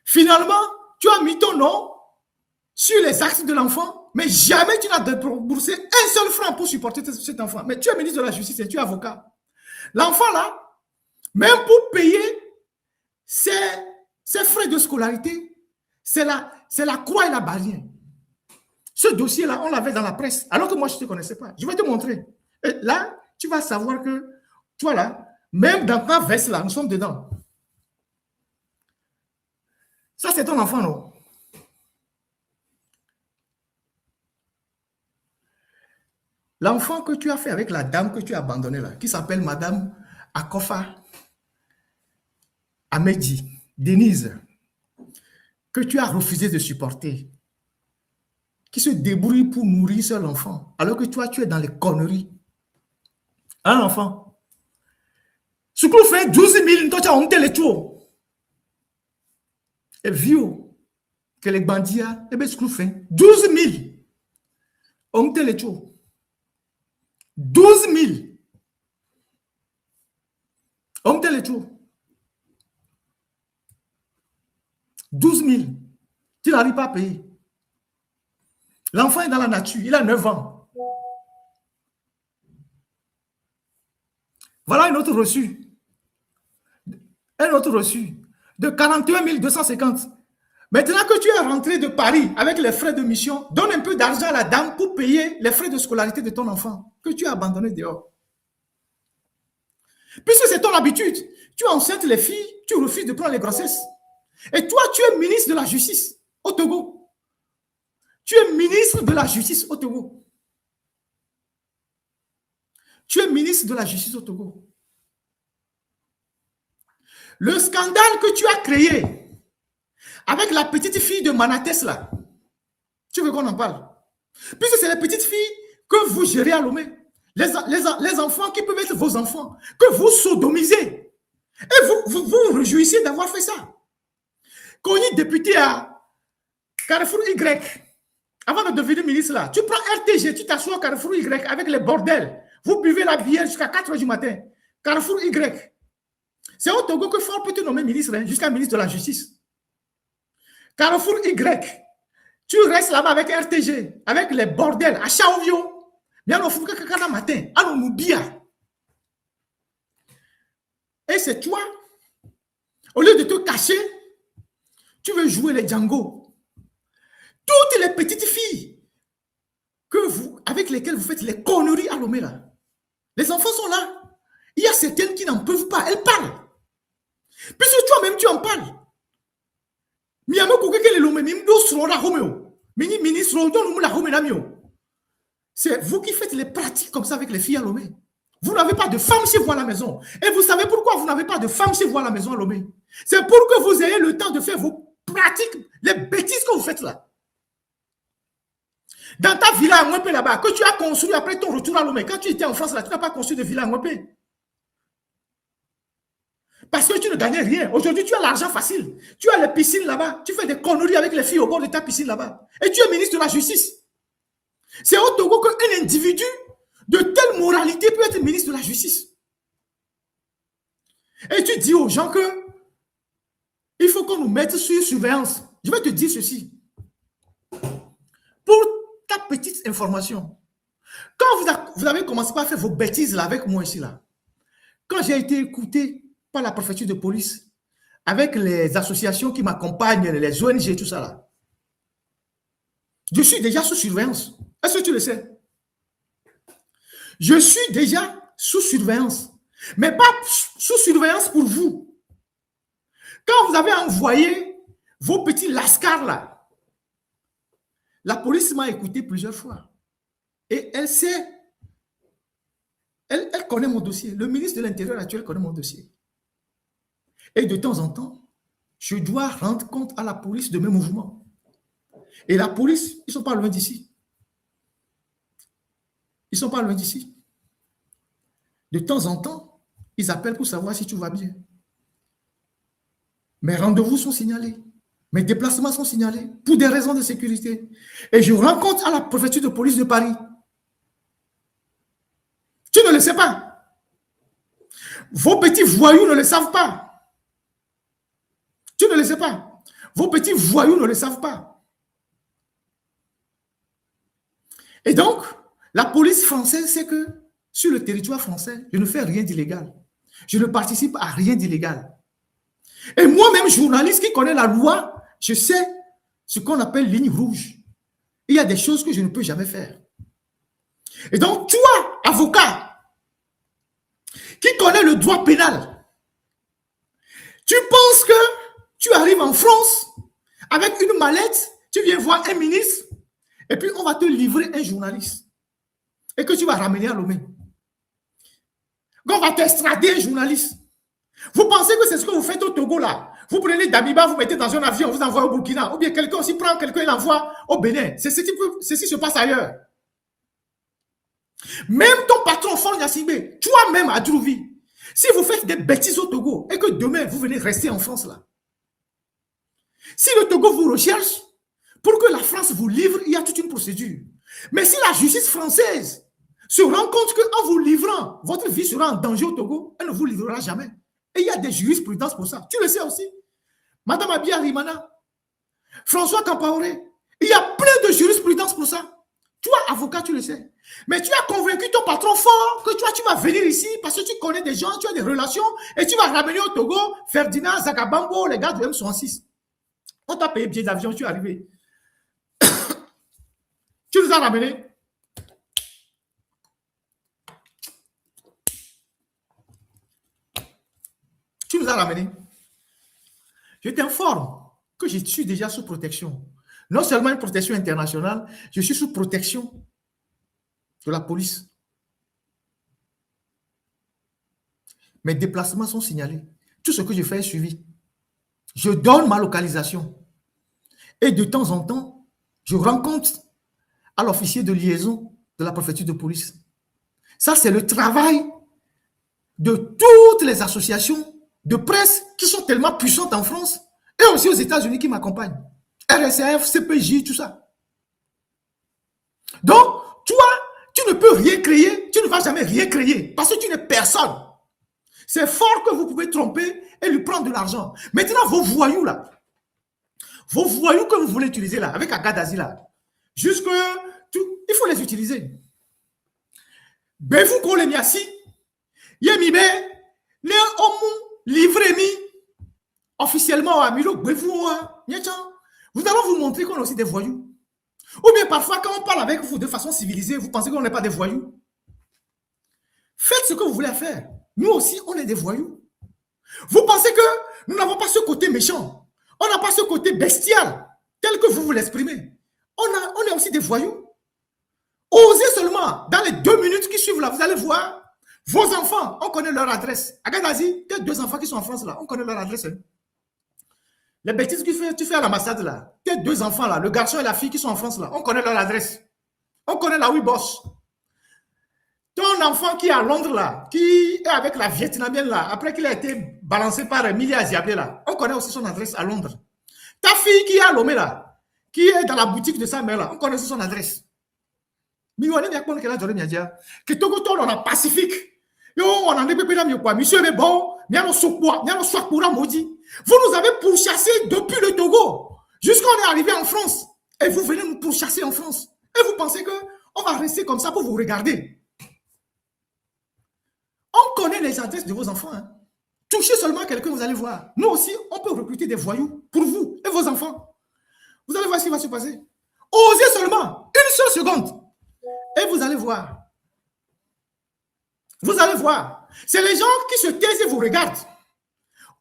[SPEAKER 1] Finalement, tu as mis ton nom sur les actes de l'enfant, mais jamais tu n'as déboursé un seul franc pour supporter cet enfant. Mais tu es ministre de la Justice et tu es avocat. L'enfant là, même pour payer ses frais de scolarité, c'est la croix et la barrière. Ce dossier-là, on l'avait dans la presse, alors que moi, je ne te connaissais pas. Je vais te montrer. Et là, tu vas savoir que, tu vois là, même dans ta veste là, nous sommes dedans. Ça, c'est ton enfant, non? L'enfant que tu as fait avec la dame que tu as abandonnée là, qui s'appelle Madame Akofa Amédi, Denise, que tu as refusé de supporter, qui se débrouille pour nourrir seul enfant, alors que toi, tu es dans les conneries. Un enfant. Ce qu'on fait 12 000, toi, tu as honte les tours. Et vieux, que les bandits, et bien, ce qu'on fait 12 000. Honte les tours. 12 000. Honte les tours. 12 000. Tu n'arrives pas à payer. L'enfant est dans la nature, il a 9 ans. Voilà un autre reçu. Un autre reçu de 41 250. Maintenant que tu es rentré de Paris avec les frais de mission, donne un peu d'argent à la dame pour payer les frais de scolarité de ton enfant que tu as abandonné dehors. Puisque c'est ton habitude, tu enceintes les filles, tu refuses de prendre les grossesses. Et toi, tu es ministre de la Justice au Togo. Tu es ministre de la Justice au Togo. Tu es ministre de la Justice au Togo. Le scandale que tu as créé avec la petite fille de Manates là, tu veux qu'on en parle? Puisque c'est les petites filles que vous gérez à Lomé. Les enfants qui peuvent être vos enfants, que vous sodomisez. Et vous vous réjouissez d'avoir fait ça. Quand il est député à Carrefour Y, avant de devenir ministre là, tu prends RTG, tu t'assois à Carrefour Y avec les bordels. Vous buvez la bière jusqu'à 4 h du matin. Carrefour Y. C'est au Togo que Fort peut te nommer ministre, hein, jusqu'à ministre de la Justice. Carrefour Y. Tu restes là-bas avec RTG, avec les bordels, à Chaovio. Mais on fout que matin, on nous bia. Et c'est toi, au lieu de te cacher, tu veux jouer les Django. Toutes les petites filles avec lesquelles vous faites les conneries à Lomé là. Les enfants sont là. Il y a certaines qui n'en peuvent pas. Elles parlent. Puisque toi-même, tu en parles. C'est vous qui faites les pratiques comme ça avec les filles à Lomé. Vous n'avez pas de femmes chez vous à la maison. Et vous savez pourquoi vous n'avez pas de femmes chez vous à la maison à Lomé? C'est pour que vous ayez le temps de faire vos pratiques, les bêtises que vous faites là. Dans ta villa à Mwepé là-bas, que tu as construit après ton retour à Lomé, quand tu étais en France là, tu n'as pas construit de villa à Mwepé. Parce que tu ne gagnais rien. Aujourd'hui, tu as l'argent facile. Tu as les piscines là-bas. Tu fais des conneries avec les filles au bord de ta piscine là-bas. Et tu es ministre de la Justice. C'est au Togo qu'un individu de telle moralité peut être ministre de la Justice? Et tu dis aux gens que il faut qu'on nous mette sur surveillance. Je vais te dire ceci. Pour ta petite information, quand vous avez commencé par faire vos bêtises là avec moi ici, là, quand j'ai été écouté par la préfecture de police, avec les associations qui m'accompagnent, les ONG, tout ça là, je suis déjà sous surveillance. Est-ce que tu le sais? Je suis déjà sous surveillance. Mais pas sous surveillance pour vous. Quand vous avez envoyé vos petits lascars là, la police m'a écouté plusieurs fois. Et elle sait, elle connaît mon dossier. Le ministre de l'Intérieur actuel connaît mon dossier. Et de temps en temps, je dois rendre compte à la police de mes mouvements. Et la police, ils ne sont pas loin d'ici. Ils ne sont pas loin d'ici. De temps en temps, ils appellent pour savoir si tout va bien. Mes rendez-vous sont signalés. Mes déplacements sont signalés pour des raisons de sécurité. Et je rends compte à la préfecture de police de Paris. Tu ne le sais pas. Vos petits voyous ne le savent pas. Tu ne le sais pas. Vos petits voyous ne le savent pas. Et donc, la police française sait que sur le territoire français, je ne fais rien d'illégal. Je ne participe à rien d'illégal. Et moi-même, journaliste qui connais la loi, je sais ce qu'on appelle ligne rouge. Il y a des choses que je ne peux jamais faire. Et donc, toi, avocat, qui connais le droit pénal, tu penses que tu arrives en France avec une mallette, tu viens voir un ministre, et puis on va te livrer un journaliste, et que tu vas ramener à Lomé. On va t'extrader un journaliste. Vous pensez que c'est ce que vous faites au Togo là? Vous prenez Damiba, vous mettez dans un avion, vous envoyez au Burkina, ou bien quelqu'un aussi prend quelqu'un et l'envoie au Bénin. C'est ce qui se passe ailleurs. Même ton patron, Fon Yassimbe, toi-même à Drouvi, si vous faites des bêtises au Togo et que demain vous venez rester en France là, si le Togo vous recherche, pour que la France vous livre, il y a toute une procédure. Mais si la justice française se rend compte qu'en vous livrant, votre vie sera en danger au Togo, elle ne vous livrera jamais. Et il y a des jurisprudences pour ça. Tu le sais aussi. Madame Abia Rimana, François Kampaoré, il y a plein de jurisprudences pour ça. Toi, avocat, tu le sais. Mais tu as convaincu ton patron fort que toi, tu vas venir ici parce que tu connais des gens, tu as des relations et tu vas ramener au Togo Ferdinand Zagabambo, les gars du M66. On t'a payé billet d'avion, tu es arrivé. Tu nous as ramenés. Tu nous as ramenés. Je t'informe que je suis déjà sous protection. Non seulement une protection internationale, je suis sous protection de la police. Mes déplacements sont signalés. Tout ce que je fais est suivi. Je donne ma localisation. Et de temps en temps, je rends compte à l'officier de liaison de la préfecture de police. Ça, c'est le travail de toutes les associations de presse qui sont tellement puissantes en France et aussi aux États-Unis qui m'accompagnent. RSF, CPJ, tout ça. Donc, toi, tu ne peux rien créer, tu ne vas jamais rien créer parce que tu n'es personne. C'est fort que vous pouvez tromper et lui prendre de l'argent. Maintenant, vos voyous là, vos voyous que vous voulez utiliser là, avec Agadazi là, jusque, il faut les utiliser. Bevu ko le miasi, yemibe, ne omu livré officiellement à Milo, bevu vous allons vous montrer qu'on est aussi des voyous. Ou bien parfois, quand on parle avec vous de façon civilisée, vous pensez qu'on n'est pas des voyous. Faites ce que vous voulez faire. Nous aussi, on est des voyous. Vous pensez que nous n'avons pas ce côté méchant. On n'a pas ce côté bestial, tel que vous l'exprimez. On est aussi des voyous. Osez seulement, dans les 2 minutes qui suivent là, vous allez voir vos enfants, on connaît leur adresse. À Gadazi, il y a 2 enfants qui sont en France là, on connaît leur adresse. Les bêtises que tu fais à l'ambassade là, il y a 2 enfants là, le garçon et la fille qui sont en France là, on connaît leur adresse. On connaît là où ils bossent. Ton enfant qui est à Londres là, qui est avec la Vietnamienne là, après qu'il a été balancé par Emilia Aziabé là, on connaît aussi son adresse à Londres. Ta fille qui est à Lomé là, qui est dans la boutique de sa mère là, on connaît aussi son adresse. Miwane mi akpon kela jori mi adia. Que Togo to on a Pacifique. Yo on en est pépé là mi quoi. Monsieur mais bon, mi ano sokwa, mi ano swakura maudit. Vous nous avez pourchassés depuis le Togo jusqu'on est arrivé en France et vous venez nous pourchasser en France. Et vous pensez que on va rester comme ça pour vous regarder. On connaît les adresses de vos enfants. Hein. Touchez seulement quelqu'un, vous allez voir. Nous aussi, on peut recruter des voyous pour vous et vos enfants. Vous allez voir ce qui va se passer. Osez seulement une seule seconde. Et vous allez voir. Vous allez voir. C'est les gens qui se taisent et vous regardent.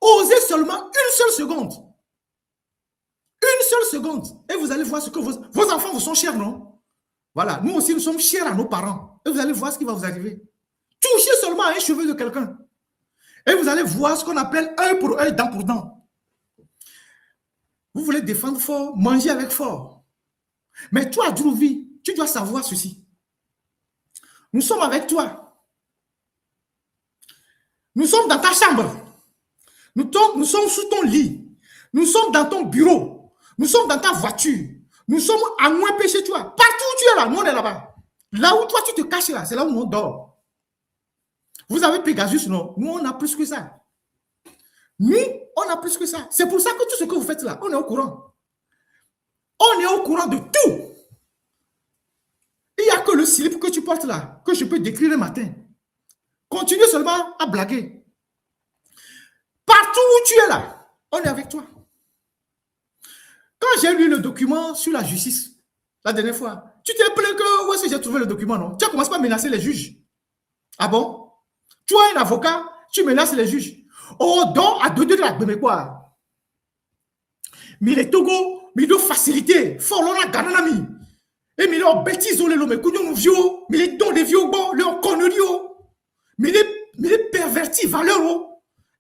[SPEAKER 1] Osez seulement une seule seconde. Une seule seconde. Et vous allez voir ce que vos enfants vous sont chers, non? Voilà. Nous aussi, nous sommes chers à nos parents. Et vous allez voir ce qui va vous arriver. Touchez seulement un cheveu de quelqu'un. Et vous allez voir ce qu'on appelle œil pour œil, dent pour dent. Vous voulez défendre fort, manger avec fort. Mais toi, Drouvi, tu dois savoir ceci. Nous sommes avec toi. Nous sommes dans ta chambre. Nous sommes sous ton lit. Nous sommes dans ton bureau. Nous sommes dans ta voiture. Nous sommes à moins chez toi. Partout où tu es là, nous on est là-bas. Là où toi tu te caches là, c'est là où on dort. Vous avez Pegasus, non? Nous, on a plus que ça. Nous, on a plus que ça. C'est pour ça que tout ce que vous faites là, on est au courant. On est au courant de tout. Il n'y a que le slip que tu portes là, que je peux décrire le matin. Continue seulement à blaguer. Partout où tu es là, on est avec toi. Quand j'ai lu le document sur la justice, la dernière fois, tu t'es plaint que où est-ce que j'ai trouvé le document, non? Tu as commencé à menacer les juges. Ah bon? Tu as un avocat, tu menaces les juges. Oh, donc, à deux de la quoi? Mais les Togo, mais ils ont facilité. Faut l'on a gagné. Et mais ils bêtise, les lots, mais nous vieux, mais les dons des vieux, bon, les conneries, mais les pervertis valeurs.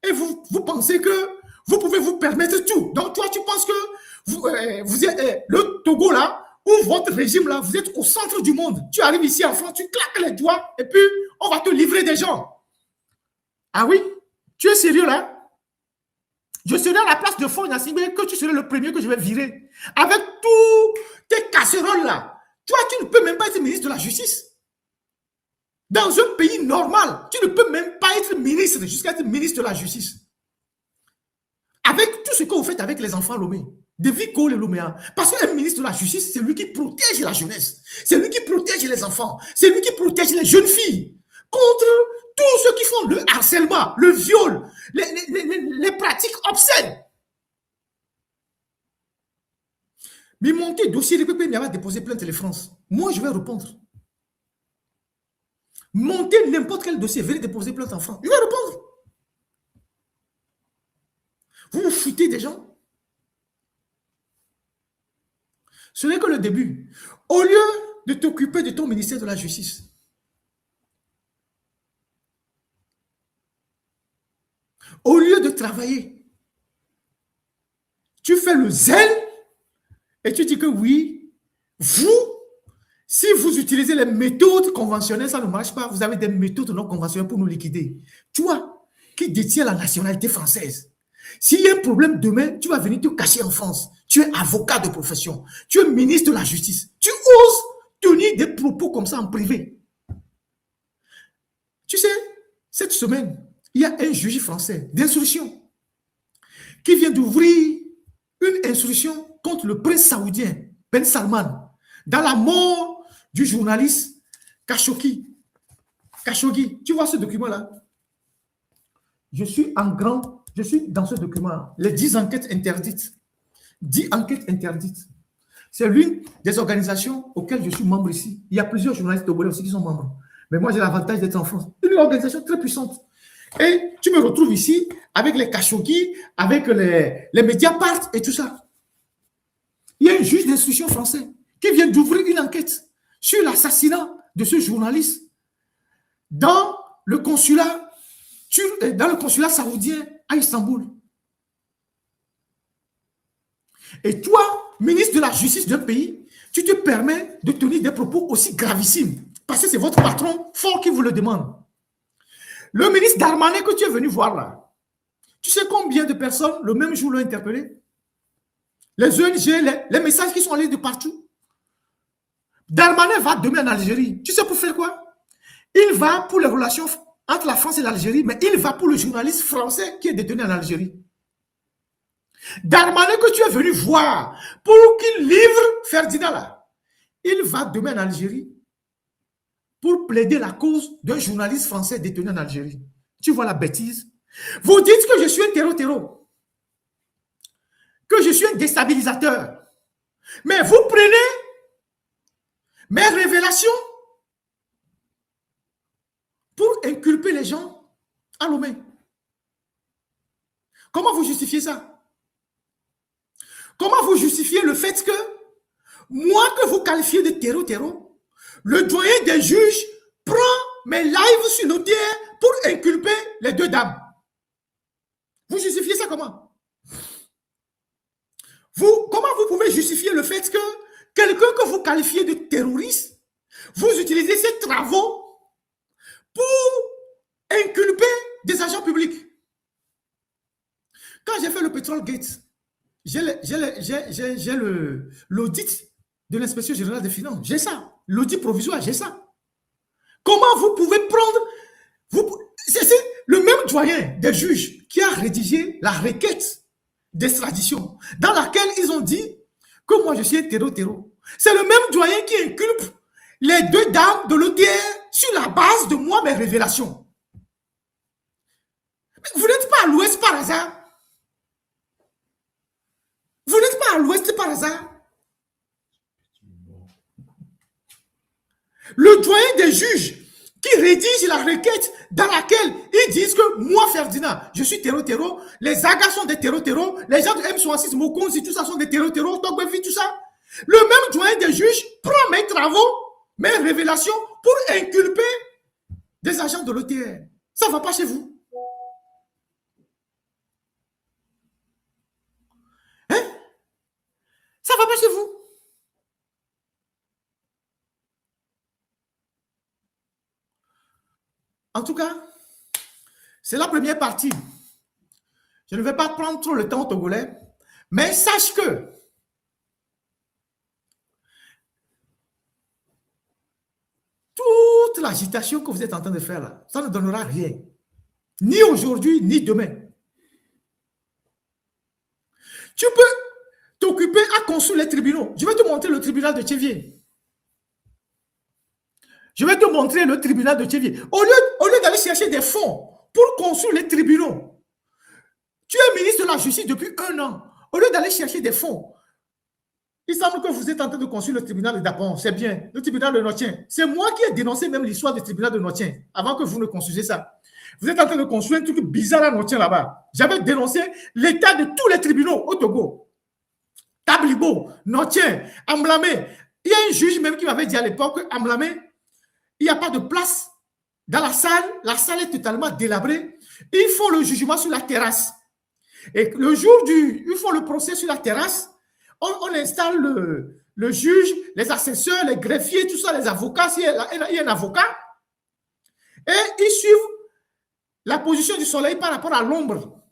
[SPEAKER 1] Et vous pensez que vous pouvez vous permettre tout. Donc, toi, tu penses que vous êtes le Togo là, ou votre régime là, vous êtes au centre du monde. Tu arrives ici en France, tu claques les doigts, et puis on va te livrer des gens. Ah oui? Tu es sérieux là? Je serai à la place de Fon Nassibé que tu serais le premier que je vais virer. Avec tous tes casseroles là. Toi, tu ne peux même pas être ministre de la Justice. Dans un pays normal, tu ne peux même pas être ministre jusqu'à être ministre de la Justice. Avec tout ce que vous faites avec les enfants Lomé, de Vico et Loméa. Parce qu'un ministre de la Justice, c'est lui qui protège la jeunesse. C'est lui qui protège les enfants. C'est lui qui protège les jeunes filles contre tous ceux qui font le harcèlement, le viol, les pratiques obscènes. Mais monter dossier de PP, il va déposer plainte Télé France. Moi, je vais répondre. Montez n'importe quel dossier, venez déposer plainte en France. Je vais répondre. Vous vous foutez des gens. Ce n'est que le début. Au lieu de t'occuper de ton ministère de la Justice, au lieu de travailler, tu fais le zèle et tu dis que oui, vous, si vous utilisez les méthodes conventionnelles, ça ne marche pas. Vous avez des méthodes non conventionnelles pour nous liquider. Toi, qui détiens la nationalité française, s'il y a un problème demain, tu vas venir te cacher en France. Tu es avocat de profession. Tu es ministre de la Justice. Tu oses tenir des propos comme ça en privé. Tu sais, cette semaine, il y a un juge français d'instruction qui vient d'ouvrir une instruction contre le prince saoudien Ben Salman dans la mort du journaliste Khashoggi. Khashoggi, tu vois ce document-là? Je suis dans ce document, les 10 enquêtes interdites. 10 enquêtes interdites. C'est l'une des organisations auxquelles je suis membre ici. Il y a plusieurs journalistes togolais aussi qui sont membres. Mais moi, j'ai l'avantage d'être en France. Une organisation très puissante. Et tu me retrouves ici avec les Khashoggi, avec les Mediapart et tout ça. Il y a un juge d'instruction français qui vient d'ouvrir une enquête sur l'assassinat de ce journaliste dans le consulat saoudien à Istanbul. Et toi, ministre de la Justice d'un pays, tu te permets de tenir des propos aussi gravissimes parce que c'est votre patron fort qui vous le demande. Le ministre Darmanin que tu es venu voir là, tu sais combien de personnes le même jour l'ont interpellé? Les ONG, les messages qui sont allés de partout. Darmanin va demain en Algérie. Tu sais pour faire quoi? Il va pour les relations entre la France et l'Algérie, mais il va pour le journaliste français qui est détenu en Algérie. Darmanin que tu es venu voir pour qu'il livre Ferdinand là, il va demain en Algérie pour plaider la cause d'un journaliste français détenu en Algérie. Tu vois la bêtise? Vous dites que je suis un terreau, que je suis un déstabilisateur. Mais vous prenez mes révélations pour inculper les gens à Lomé. Comment vous justifiez ça? Comment vous justifiez le fait que moi que vous qualifiez de terreau, le doyen des juges prend mes lives sur notaire pour inculper les deux dames? Vous justifiez ça comment? Comment vous pouvez justifier le fait que quelqu'un que vous qualifiez de terroriste, vous utilisez ses travaux pour inculper des agents publics? Quand j'ai fait le Petrol Gate, j'ai l'audit de l'inspection générale des finances. J'ai ça. L'audit provisoire, j'ai ça. Comment vous pouvez prendre... C'est le même doyen des juges qui a rédigé la requête d'extradition dans laquelle ils ont dit que moi je suis un terreau. C'est le même doyen qui inculpe les deux dames de l'OTR sur la base de moi, mes révélations. Vous n'êtes pas à l'ouest par hasard. Vous n'êtes pas à l'ouest par hasard. Le doyen des juges qui rédige la requête dans laquelle ils disent que moi, Ferdinand, je suis terreau, les Agas sont des terreau, les gens de M66, Mokonzi, tout ça sont des terreau, Togbevi, tout ça. Le même doyen des juges prend mes travaux, mes révélations pour inculper des agents de l'OTR. Ça ne va pas chez vous. Hein? Ça ne va pas chez vous. En tout cas, c'est la première partie. Je ne vais pas prendre trop le temps au Togolais, mais sache que toute l'agitation que vous êtes en train de faire là, ça ne donnera rien. Ni aujourd'hui, ni demain. Tu peux t'occuper à construire les tribunaux. Je vais te montrer le tribunal de Tchévier. Je vais te montrer le tribunal de Tchévier. Au lieu d'aller chercher des fonds pour construire les tribunaux, tu es ministre de la Justice depuis 1 an. Au lieu d'aller chercher des fonds, il semble que vous êtes en train de construire le tribunal de Dapon. C'est bien, le tribunal de Notien. C'est moi qui ai dénoncé même l'histoire du tribunal de Notien avant que vous ne construisiez ça. Vous êtes en train de construire un truc bizarre à Notien là-bas. J'avais dénoncé l'état de tous les tribunaux au Togo. Tablibo, Notien, Amlamé. Il y a un juge même qui m'avait dit à l'époque, Amlamé, il n'y a pas de place dans la salle est totalement délabrée. Ils font le jugement sur la terrasse. Et le jour ils font le procès sur la terrasse, on installe le juge, les assesseurs, les greffiers, tout ça, les avocats, s'il y a un avocat, et ils suivent la position du soleil par rapport à l'ombre.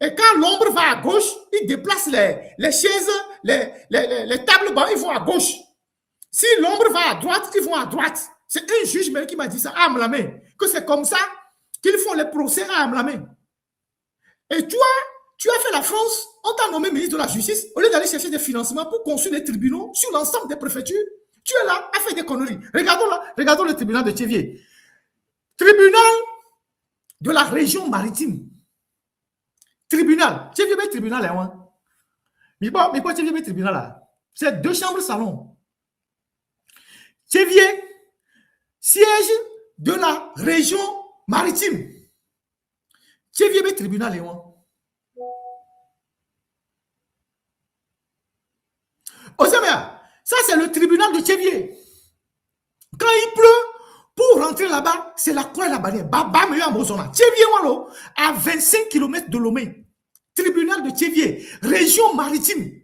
[SPEAKER 1] Et quand l'ombre va à gauche, ils déplacent les chaises, les tables, ils vont à gauche. Si l'ombre va à droite, ils vont à droite. C'est un juge même qui m'a dit ça à Amlamé, que c'est comme ça qu'ils font les procès à Amlamé. Et toi, tu as fait la France, on t'a nommé ministre de la Justice, au lieu d'aller chercher des financements pour construire des tribunaux sur l'ensemble des préfectures, tu es là à faire des conneries. Regardons le tribunal de Tchévier. Tribunal de la région maritime. Tribunal. Tchévier, mais tribunal, hein? Mais quoi Tchévier, mais tribunal là? C'est 2 chambres salon. Tchévier, siège de la région maritime. Tchévier, mais tribunal, hein? Osamea, ça c'est le tribunal de Tchévier. Quand il pleut, pour rentrer là-bas, c'est la croix et la bannière. Baba me Mozona. Tchévier, à 25 km de Lomé. Tribunal de Tchévier, région maritime.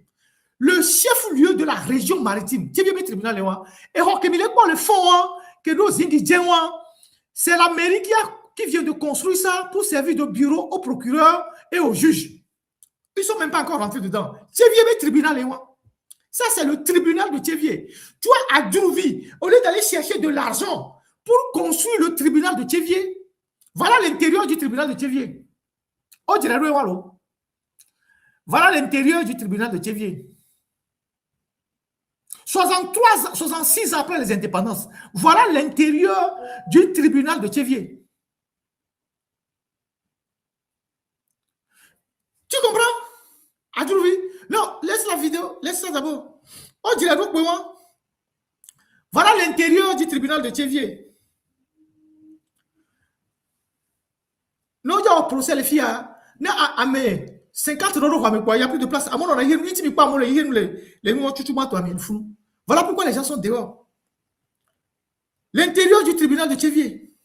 [SPEAKER 1] Le chef-lieu de la région maritime. Tchévier, mais tribunal, et le fond, que nos Indiens, c'est la mairie qui vient de construire ça pour servir de bureau au procureur et aux juges. Ils ne sont même pas encore rentrés dedans. Tchévier, mais tribunal, Ça, c'est le tribunal de Théviers. Toi, à Drouvi, au lieu d'aller chercher de l'argent pour construire le tribunal de Théviers, voilà l'intérieur du tribunal de Théviers. Voilà l'intérieur du tribunal de Théviers. 66 ans après les indépendances. Voilà l'intérieur du tribunal de Théviers. Tu comprends? Adrouvi. Non, laisse la vidéo. Laisse ça d'abord. On dirait donc pour moi. Voilà l'intérieur du tribunal de Théviers. Non, il y a un procès, les filles. Non, à mes 50 €, il n'y a plus de place. À mon on a dit, pas mon voilà pourquoi les gens sont dehors. L'intérieur du tribunal de Théviers.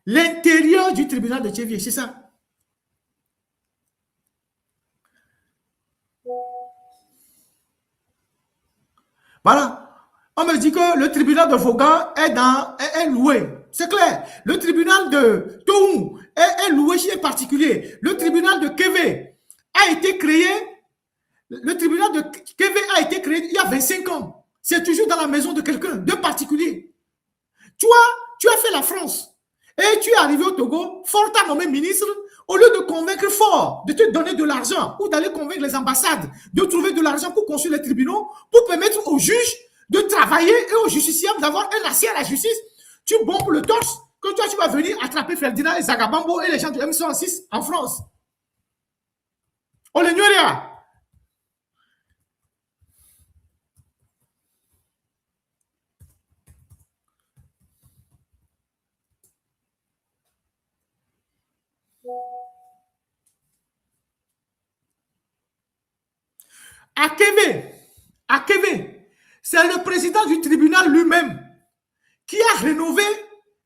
[SPEAKER 1] L'intérieur du tribunal de Théviers, c'est ça. Voilà. On me dit que le tribunal de Vaughan est loué. C'est clair. Le tribunal de Toum est loué chez un particulier. Le tribunal de Kévé a été créé. Le tribunal de Kévé a été créé il y a 25 ans. C'est toujours dans la maison de quelqu'un, de particulier. Toi, tu as fait la France et tu es arrivé au Togo, Fort t'a nommé ministre. Au lieu de convaincre Fort de te donner de l'argent ou d'aller convaincre les ambassades de trouver de l'argent pour construire les tribunaux, pour permettre aux juges de travailler et aux justiciables d'avoir un accès à la justice, tu bombes le torse que toi, tu vas venir attraper Ferdinand et Zagabambo et les gens du M106 en France. On les ignorait. À Kévé, c'est le président du tribunal lui-même qui a rénové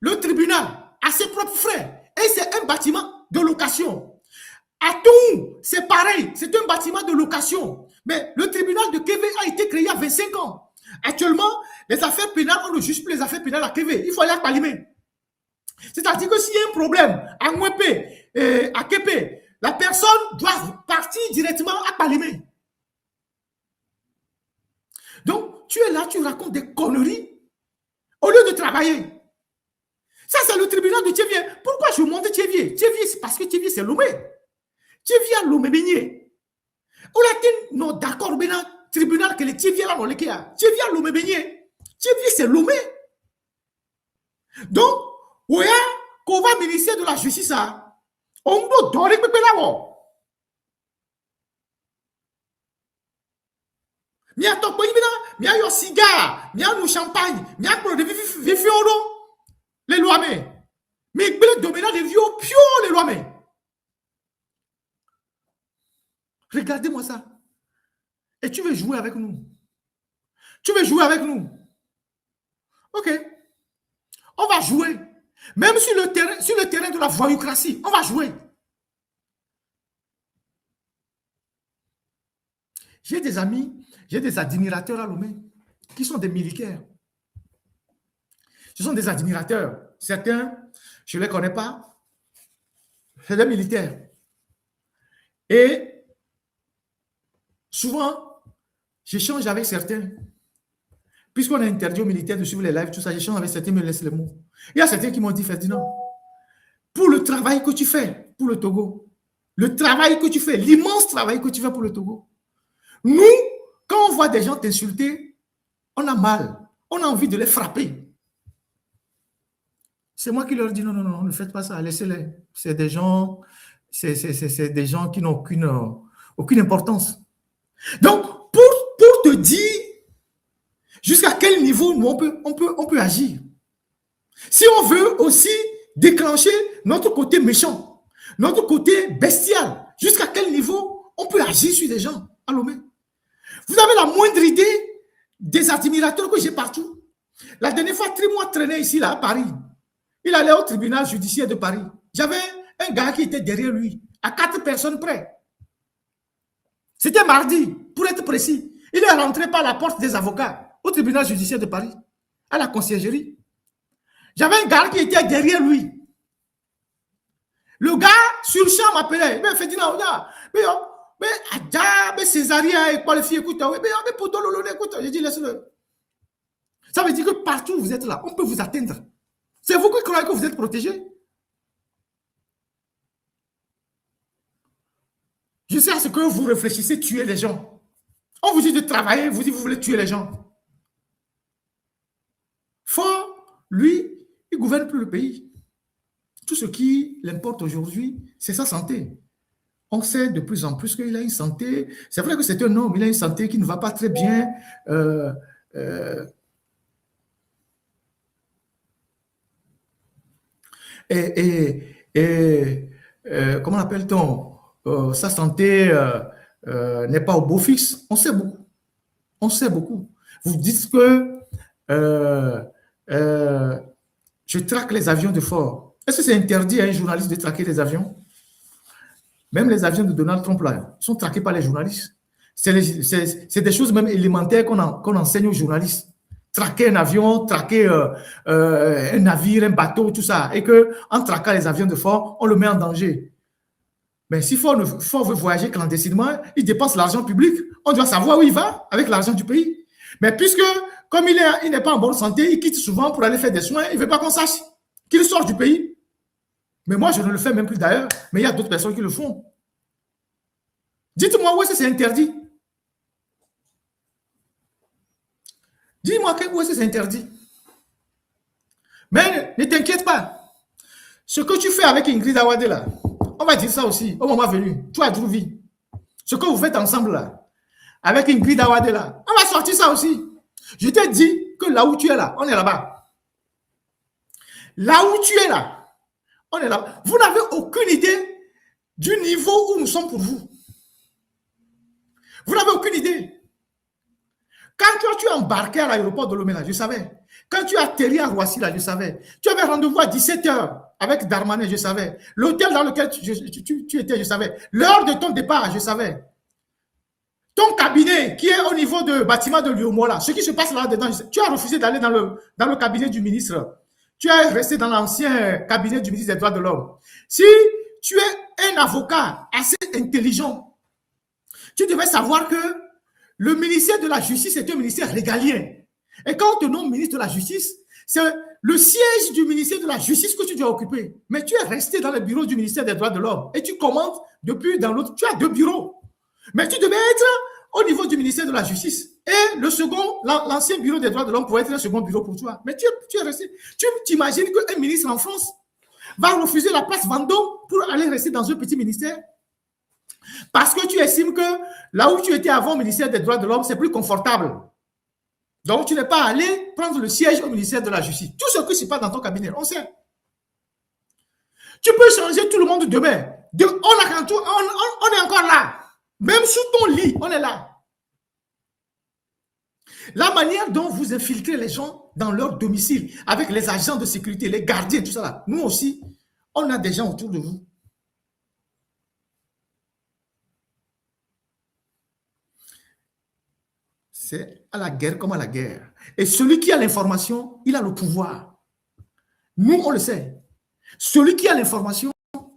[SPEAKER 1] le tribunal à ses propres frais. Et c'est un bâtiment de location. À Toum, c'est pareil, c'est un bâtiment de location. Mais le tribunal de Kévé a été créé il y a 25 ans. Actuellement, les affaires pénales, on ne juge plus les affaires pénales à Kévé. Il faut aller à Palimé. C'est-à-dire que s'il y a un problème à Mwepé et à Képé, la personne doit partir directement à Palimé. Donc, tu es là, tu racontes des conneries au lieu de travailler. Ça, c'est le tribunal de Théviers. Pourquoi je monte Théviers? Théviers, c'est parce que Théviers, c'est Lomé. Théviers a Lomé Beigné. On a dit, non, d'accord, mais tribunal que les Théviers là, non, les kia. Théviers a Lomé Beigné. Théviers, c'est Lomé. Donc, ouais, qu'on va ministère de la justice, on doit donner pépé là-haut. Mia to ko yibina, mia yo cigare, mia no champagne, mia pro de vifioro. Les lois mais. Mais le dominant de vieux pio les lois mais. Regardez-moi ça. Et tu veux jouer avec nous. Tu veux jouer avec nous. OK. On va jouer. Même sur le terrain de la voyoucratie, on va jouer. J'ai des amis, j'ai des admirateurs à Lomé qui sont des militaires. Ce sont des admirateurs. Certains, je ne les connais pas. C'est des militaires. Et souvent, j'échange avec certains. Puisqu'on a interdit aux militaires de suivre les lives, tout ça, j'échange avec certains, ils me laissent les mots. Il y a certains qui m'ont dit, Ferdinand, pour le travail que tu fais pour le Togo, le travail que tu fais, l'immense travail que tu fais pour le Togo, nous, quand on voit des gens t'insulter, on a mal. On a envie de les frapper. C'est moi qui leur dis non, non, non, ne faites pas ça, laissez-les. C'est des gens, c'est des gens qui n'ont aucune importance. Donc, pour te dire jusqu'à quel niveau nous, on peut agir. Si on veut aussi déclencher notre côté méchant, notre côté bestial, jusqu'à quel niveau on peut agir sur des gens à Lomé. Vous avez la moindre idée des admirateurs que j'ai partout. La dernière fois, Trimois traînait ici, là, à Paris. Il allait au tribunal judiciaire de Paris. J'avais un gars qui était derrière lui, à 4 personnes près. C'était mardi, pour être précis. Il est rentré par la porte des avocats au tribunal judiciaire de Paris, à la conciergerie. J'avais un gars qui était derrière lui. Le gars, sur le champ, m'appelait. Il m'a fait dire, Mais Adja, mais Césaria est qualifié, écoute, mais pour Dololo, écoute, je dis laisse-le. Ça veut dire que partout où vous êtes là, on peut vous atteindre. C'est vous qui croyez que vous êtes protégé. Je sais à ce que vous réfléchissez, tuer les gens. On vous dit de travailler, vous dites que vous voulez tuer les gens. Fort, lui, il ne gouverne plus le pays. Tout ce qui l'importe aujourd'hui, c'est sa santé. On sait de plus en plus qu'il a une santé. C'est vrai que c'est un homme, il a une santé qui ne va pas très bien. Comment appelle-t-on, sa santé n'est pas au beau fixe. On sait beaucoup. On sait beaucoup. Vous dites que je traque les avions de Ford. Est-ce que c'est interdit à un journaliste de traquer les avions? Même les avions de Donald Trump là, sont traqués par les journalistes. C'est des choses même élémentaires qu'on enseigne aux journalistes. Traquer un avion, traquer un navire, un bateau, tout ça. Et qu'en traquant les avions de Ford, on le met en danger. Mais si Ford veut voyager clandestinement, il dépense l'argent public. On doit savoir où il va avec l'argent du pays. Mais puisque, comme il n'est pas en bonne santé, il quitte souvent pour aller faire des soins, il ne veut pas qu'on sache qu'il sort du pays. Mais moi, je ne le fais même plus d'ailleurs. Mais il y a d'autres personnes qui le font. Dites-moi où est-ce que c'est interdit. Dis-moi où est-ce que c'est interdit. Mais ne t'inquiète pas. Ce que tu fais avec Ingrid Awade là, on va dire ça aussi au moment venu. Toi, Drouvi, ce que vous faites ensemble là, avec Ingrid Awade là, on va sortir ça aussi. Je t'ai dit que là où tu es là, on est là-bas. Là où tu es là, on est là. Vous n'avez aucune idée du niveau où nous sommes pour vous. Vous n'avez aucune idée. Quand tu es embarqué à l'aéroport de Lomé, là, je savais. Quand tu as atterri à Roissy, là, je savais. Tu avais rendez-vous à 17h avec Darmanin, je savais. L'hôtel dans lequel tu étais, je savais. L'heure de ton départ, je savais. Ton cabinet qui est au niveau du bâtiment de Lyomo, là, ce qui se passe là-dedans, tu as refusé d'aller dans le cabinet du ministre. Tu es resté dans l'ancien cabinet du ministre des Droits de l'Homme. Si tu es un avocat assez intelligent, tu devais savoir que le ministère de la Justice est un ministère régalien. Et quand on te nomme ministre de la Justice, c'est le siège du ministère de la Justice que tu dois occuper. Mais tu es resté dans le bureau du ministère des Droits de l'Homme et tu commandes depuis dans l'autre. Tu as 2 bureaux. Mais tu devais être au niveau du ministère de la Justice. Et le second, l'ancien bureau des Droits de l'Homme pourrait être un second bureau pour toi. Mais tu es resté. Tu t'imagines qu'un ministre en France va refuser la place Vendôme pour aller rester dans un petit ministère? Parce que tu estimes que là où tu étais avant au ministère des Droits de l'Homme, c'est plus confortable. Donc, tu n'es pas allé prendre le siège au ministère de la Justice. Tout ce qui se passe dans ton cabinet, on sait. Tu peux changer tout le monde demain. On est encore là. Même sous ton lit, on est là. La manière dont vous infiltrez les gens dans leur domicile, avec les agents de sécurité, les gardiens, tout ça là, nous aussi, on a des gens autour de vous. C'est à la guerre comme à la guerre. Et celui qui a l'information, il a le pouvoir. Nous, on le sait. Celui qui a l'information,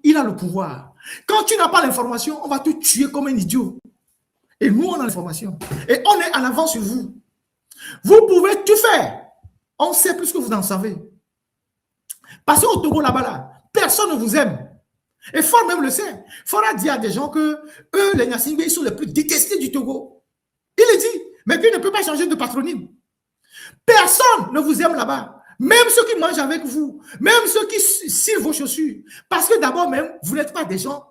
[SPEAKER 1] il a le pouvoir. Quand tu n'as pas l'information, on va te tuer comme un idiot. Et nous, on a l'information. Et on est en avance sur vous. Vous pouvez tout faire. On sait plus que vous en savez. Parce qu'au Togo, là-bas, là, personne ne vous aime. Et Ford même le sait. Ford a dit à des gens que eux, les Nyassingbe, ils sont les plus détestés du Togo. Il le dit. Mais qu'il ne peut pas changer de patronyme. Personne ne vous aime là-bas. Même ceux qui mangent avec vous. Même ceux qui cirent vos chaussures. Parce que d'abord même, vous n'êtes pas des gens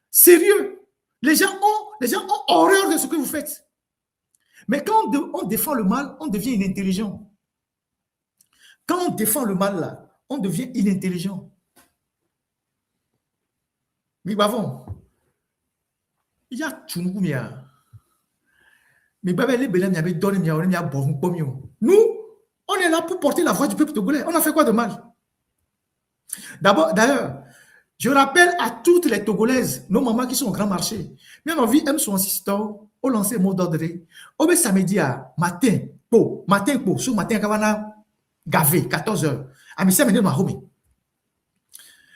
[SPEAKER 1] sérieux. Les gens ont horreur de ce que vous faites. Mais quand on défend le mal, on devient inintelligent. Quand on défend le mal, là, on devient inintelligent. Mais bavon, il y a Tchounoumia. Mais nous, on est là pour porter la voix du peuple togolais. On a fait quoi de mal? D'ailleurs, je rappelle à toutes les Togolaises, nos mamans qui sont au grand marché, mais on a vu M son assistant, on lance un mot d'ordre. Au samedi à matin, sur matin, kavana gavé, 14h. À midi, ma homi.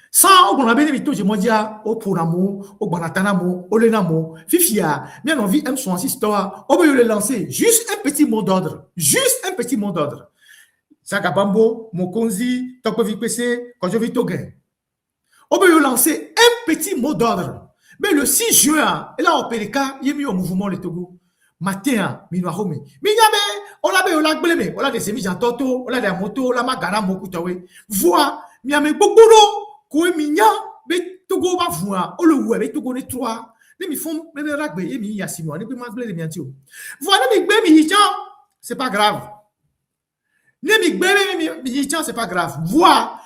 [SPEAKER 1] Sans on a bien évité, je me dis, au Ponamo, au Banatanamo, au Lenamo, Fifia, bien envie, M. son histoire, on peut le lancer. Juste un petit mot d'ordre. Juste un petit mot d'ordre. Sakabambo, Mokonzi, Tokovi PC, Kojovi Togen. On peut le lancer un petit mot d'ordre. Mais le 6 juin, et là, au Périka, il y a mis au mouvement le Togo. Matin, Minouahomi. Minyame, on l'a blêmé, on l'a des semis en toto, on l'a des motos, on l'a magana mokutawe. Voix, miame bokuro. Koe minya be togo ba voa o le wo be togo ne trois ne mi font me ragbe e mi ya simo ne be magle de miantio voilà mi gbe mi hijan c'est pas grave ne mi gbe mi hijan c'est pas grave voa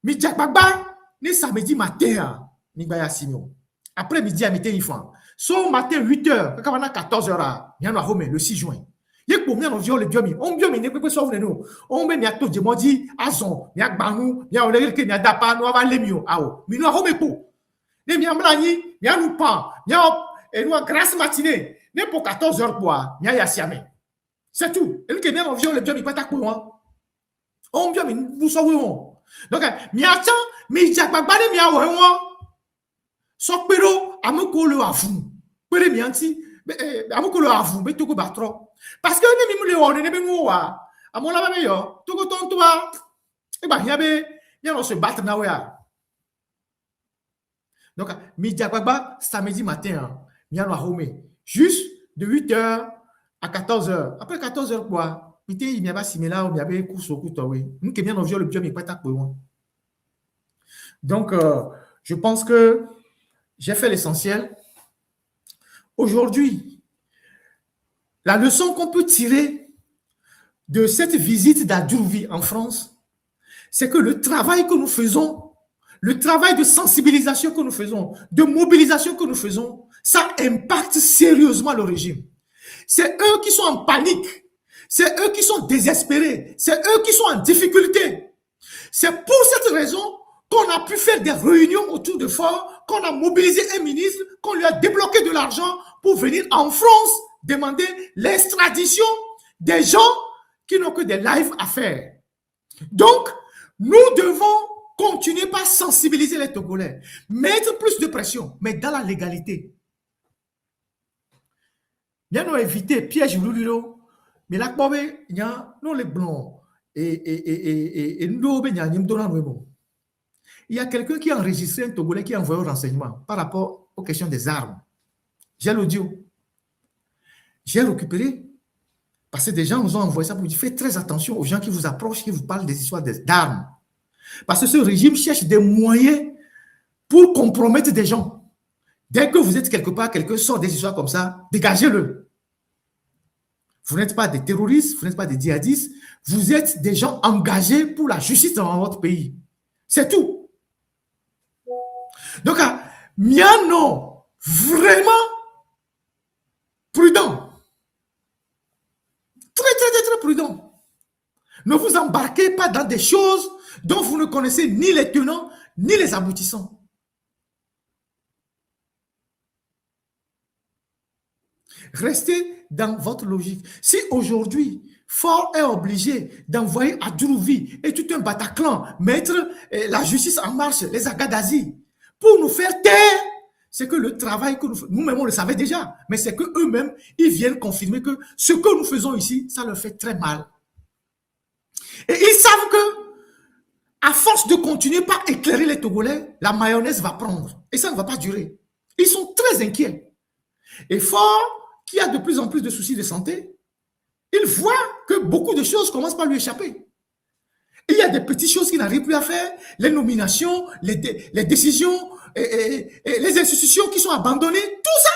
[SPEAKER 1] mi jakbagba ne samedi matin mi gba ya simo après midi à midi il faut so matin 8h quand on a 14h il y en a home le 6 juin. Yek pour bien on viole le biomi on biomi ne peut pas sauver nous on met niato de modi azon niak banu nia o le ke nia dapa no va lemio ao mi no home po ne mi amlani nia nous pas nia et nous grâce matinée ne pour 14h quoi nia ya siame c'est tout et le ke bien on viole le biomi pas ta ko on biomi vous sauver on donc mi acha mi jakpagba ne mi awo won so pero amoko le afu pere mi anti amoko le afu be to ko batro. Parce que nous les on est nous à mon la meilleur tout ton toi et bah y a se battre na ya donc midi à samedi matin y a home juste de 8h à 14h après 14h quoi pité il y a pas similaire il y avait course au couteau oui nous qui bien on le bien mais pas ta pour donc je pense que j'ai fait l'essentiel aujourd'hui. La leçon qu'on peut tirer de cette visite d'Adjouvi en France, c'est que le travail que nous faisons, le travail de sensibilisation que nous faisons, de mobilisation que nous faisons, ça impacte sérieusement le régime. C'est eux qui sont en panique, c'est eux qui sont désespérés, c'est eux qui sont en difficulté. C'est pour cette raison qu'on a pu faire des réunions autour de Fort, qu'on a mobilisé un ministre, qu'on lui a débloqué de l'argent pour venir en France demander l'extradition des gens qui n'ont que des lives à faire. Donc, nous devons continuer par sensibiliser les Togolais, mettre plus de pression, mais dans la légalité. Nous avons évité piège Lulilo, mais là, nous les blancs et nous, il y a quelqu'un qui a enregistré un Togolais qui a envoyé au renseignement par rapport aux questions des armes. J'ai l'audio. J'ai récupéré, parce que des gens nous ont envoyé ça pour dire faites très attention aux gens qui vous approchent, qui vous parlent des histoires d'armes. Parce que ce régime cherche des moyens pour compromettre des gens. Dès que vous êtes quelque part, quelqu'un sort des histoires comme ça, dégagez-le. Vous n'êtes pas des terroristes, vous n'êtes pas des djihadistes, vous êtes des gens engagés pour la justice dans votre pays. C'est tout. Donc, Miano, vraiment prudent. Très prudent. Ne vous embarquez pas dans des choses dont vous ne connaissez ni les tenants, ni les aboutissants. Restez dans votre logique. Si aujourd'hui, Fort est obligé d'envoyer à Djourouvi et tout un Bataclan mettre la justice en marche, les Agadazi, pour nous faire taire, c'est que le travail que nous-mêmes, on le savait déjà, mais c'est qu'eux-mêmes, ils viennent confirmer que ce que nous faisons ici, ça leur fait très mal. Et ils savent que, à force de continuer par éclairer les Togolais, la mayonnaise va prendre. Et ça ne va pas durer. Ils sont très inquiets. Et Fort, qui a de plus en plus de soucis de santé, il voit que beaucoup de choses commencent par lui échapper. Il y a des petites choses qu'il n'arrive plus à faire, les nominations, les décisions, et les institutions qui sont abandonnées, tout ça.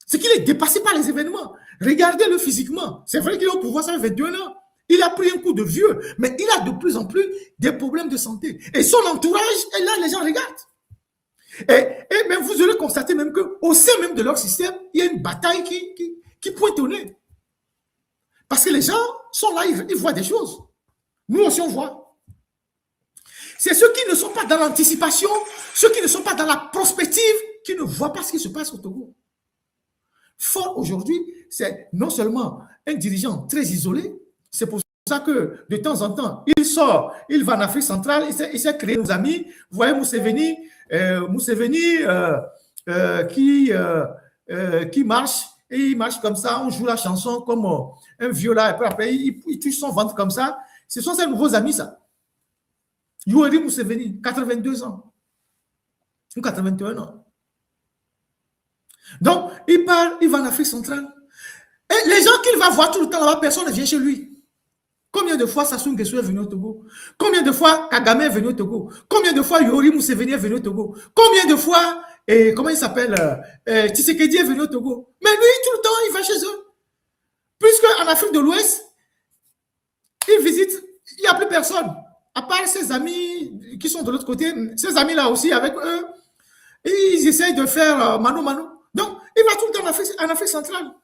[SPEAKER 1] C'est qu'il est dépassé par les événements. Regardez-le physiquement. C'est vrai qu'il est au pouvoir, ça fait 22 ans. Il a pris un coup de vieux, mais il a de plus en plus des problèmes de santé. Et son entourage, et là, les gens regardent. Et même vous allez constater même qu'au sein même de leur système, il y a une bataille qui pointe au nez. Parce que les gens sont là, ils voient des choses. Nous aussi, on voit. C'est ceux qui ne sont pas dans l'anticipation, ceux qui ne sont pas dans la prospective, qui ne voient pas ce qui se passe au Togo. Fort aujourd'hui, c'est non seulement un dirigeant très isolé, c'est pour ça que de temps en temps, il sort, il va en Afrique centrale, il s'est créé des amis. Vous voyez Museveni, qui marche, et il marche comme ça, on joue la chanson comme un viola, et puis après, il touche son ventre comme ça. Ce sont ses nouveaux amis, ça. Yoweri Museveni, 82 ans, ou 81 ans. Donc, il part, il va en Afrique centrale. Et les gens qu'il va voir tout le temps là-bas, personne ne vient chez lui. Combien de fois Sassou Nguesso est venu au Togo? Combien de fois Kagame est venu au Togo? Combien de fois Yoweri Museveni est venu au Togo? Combien de fois, comment il s'appelle, Tshisekedi est venu au Togo? Mais lui, tout le temps, il va chez eux. Puisque en Afrique de l'Ouest, il visite, il n'y a plus personne. À part ses amis qui sont de l'autre côté, ses amis-là aussi, avec eux, ils essayent de faire mano mano. Donc, il va tout le temps en Afrique centrale.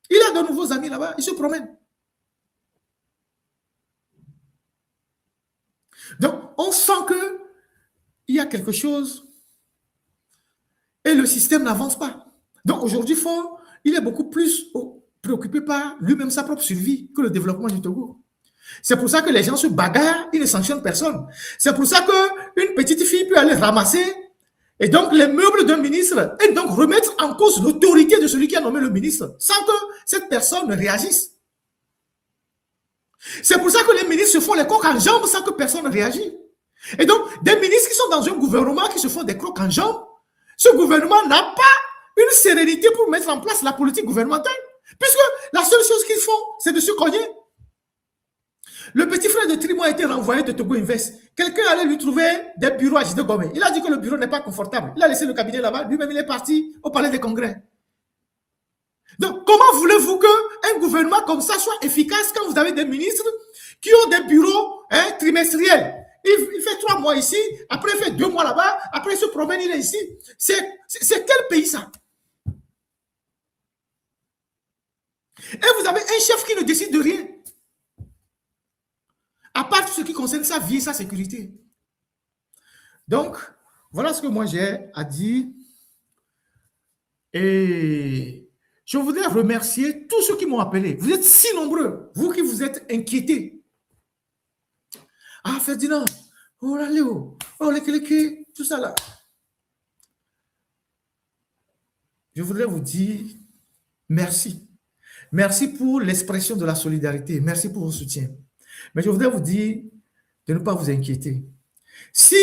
[SPEAKER 1] Il a de nouveaux amis là-bas, il se promène. Donc, on sent qu'il y a quelque chose et le système n'avance pas. Donc, aujourd'hui, il est beaucoup plus préoccupé par lui-même, sa propre survie, que le développement du Togo. C'est pour ça que les gens se bagarrent, ils ne sanctionnent personne. C'est pour ça qu'une petite fille peut aller ramasser et donc les meubles d'un ministre et donc remettre en cause l'autorité de celui qui a nommé le ministre sans que cette personne ne réagisse. C'est pour ça que les ministres se font les crocs en jambes sans que personne ne réagisse. Et donc, des ministres qui sont dans un gouvernement qui se font des crocs en jambes, ce gouvernement n'a pas une sérénité pour mettre en place la politique gouvernementale. Puisque la seule chose qu'ils font, c'est de se cogner. Le petit frère de Trimo a été renvoyé de Togo Invest. Quelqu'un allait lui trouver des bureaux à Jide Gomé. Il a dit que le bureau n'est pas confortable. Il a laissé le cabinet là-bas. Lui-même, il est parti au palais des congrès. Donc, comment voulez-vous qu'un gouvernement comme ça soit efficace quand vous avez des ministres qui ont des bureaux trimestriels? Il fait 3 mois ici, après il fait 2 mois là-bas, après il se promène, il est ici. C'est quel pays ça? Et vous avez un chef qui ne décide de rien. À part tout ce qui concerne sa vie et sa sécurité. Donc, voilà ce que moi j'ai à dire. Et je voudrais remercier tous ceux qui m'ont appelé. Vous êtes si nombreux, vous qui vous êtes inquiétés. Ah, Ferdinand, oh là, Léo, oh, les tout ça là. Je voudrais vous dire merci. Merci pour l'expression de la solidarité. Merci pour vos soutiens. Mais je voudrais vous dire de ne pas vous inquiéter. Si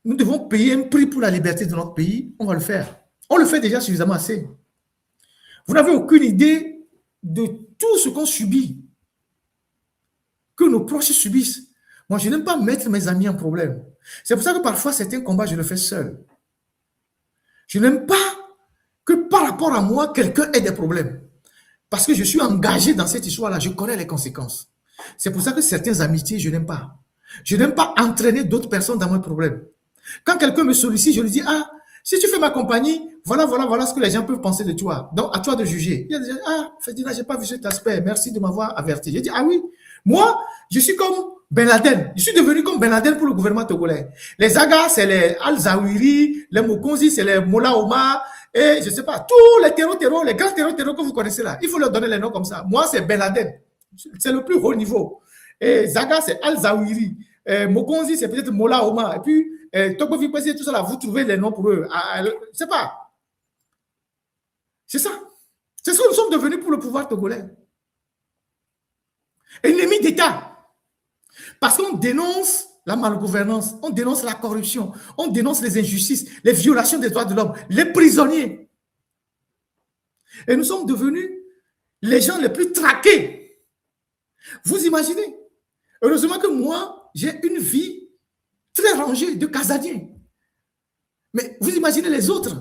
[SPEAKER 1] nous devons payer un prix pour la liberté de notre pays, on va le faire. On le fait déjà suffisamment assez. Vous n'avez aucune idée de tout ce qu'on subit, que nos proches subissent. Moi, je n'aime pas mettre mes amis en problème. C'est pour ça que parfois, certains combats, je le fais seul. Je n'aime pas que par rapport à moi, quelqu'un ait des problèmes. Parce que je suis engagé dans cette histoire-là, je connais les conséquences. C'est pour ça que certaines amitiés, je n'aime pas. Je n'aime pas entraîner d'autres personnes dans mes problèmes. Quand quelqu'un me sollicite, je lui dis, ah, si tu fais ma compagnie, voilà ce que les gens peuvent penser de toi. Donc, à toi de juger. Il y a des gens, ah, Ferdinand, je n'ai pas vu cet aspect, merci de m'avoir averti. Je dis, ah oui, moi, je suis comme Ben Laden. Je suis devenu comme Ben Laden pour le gouvernement togolais. Les Aga, c'est les Al-Zawiri, les Mokonzi, c'est les Mola Omar, et je ne sais pas, tous les terreaux, les grands terreaux que vous connaissez là, il faut leur donner les noms comme ça. Moi, c'est Ben Laden. C'est le plus haut niveau. Et Zaga, c'est Al-Zawiri. Mokonzi, c'est peut-être Mola Omar. Et puis, Togo Vipesi, tout ça là, vous trouvez les noms pour eux. C'est pas. C'est ça. C'est ce que nous sommes devenus pour le pouvoir togolais. Ennemis d'État. Parce qu'on dénonce la malgouvernance, on dénonce la corruption, on dénonce les injustices, les violations des droits de l'homme, les prisonniers. Et nous sommes devenus les gens les plus traqués. Vous imaginez? Heureusement que moi, j'ai une vie très rangée de Casadien. Mais vous imaginez les autres?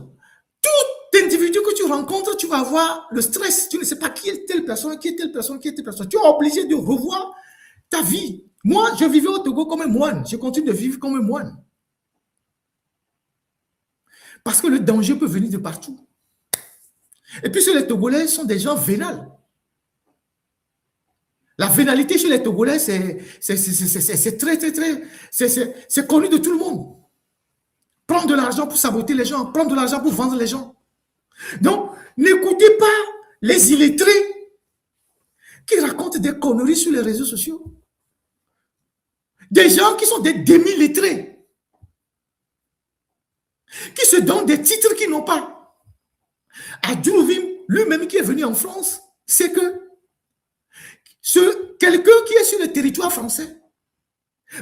[SPEAKER 1] Tout individu que tu rencontres, tu vas avoir le stress. Tu ne sais pas qui est telle personne, qui est telle personne, qui est telle personne. Tu es obligé de revoir ta vie. Moi, je vivais au Togo comme un moine. Je continue de vivre comme un moine. Parce que le danger peut venir de partout. Et puis, les Togolais sont des gens vénales. La vénalité chez les Togolais, c'est très, c'est connu de tout le monde. Prendre de l'argent pour saboter les gens, prendre de l'argent pour vendre les gens. Donc, n'écoutez pas les illettrés qui racontent des conneries sur les réseaux sociaux. Des gens qui sont des demi-lettrés, qui se donnent des titres qu'ils n'ont pas. Adjourovim, lui-même qui est venu en France, c'est que quelqu'un qui est sur le territoire français,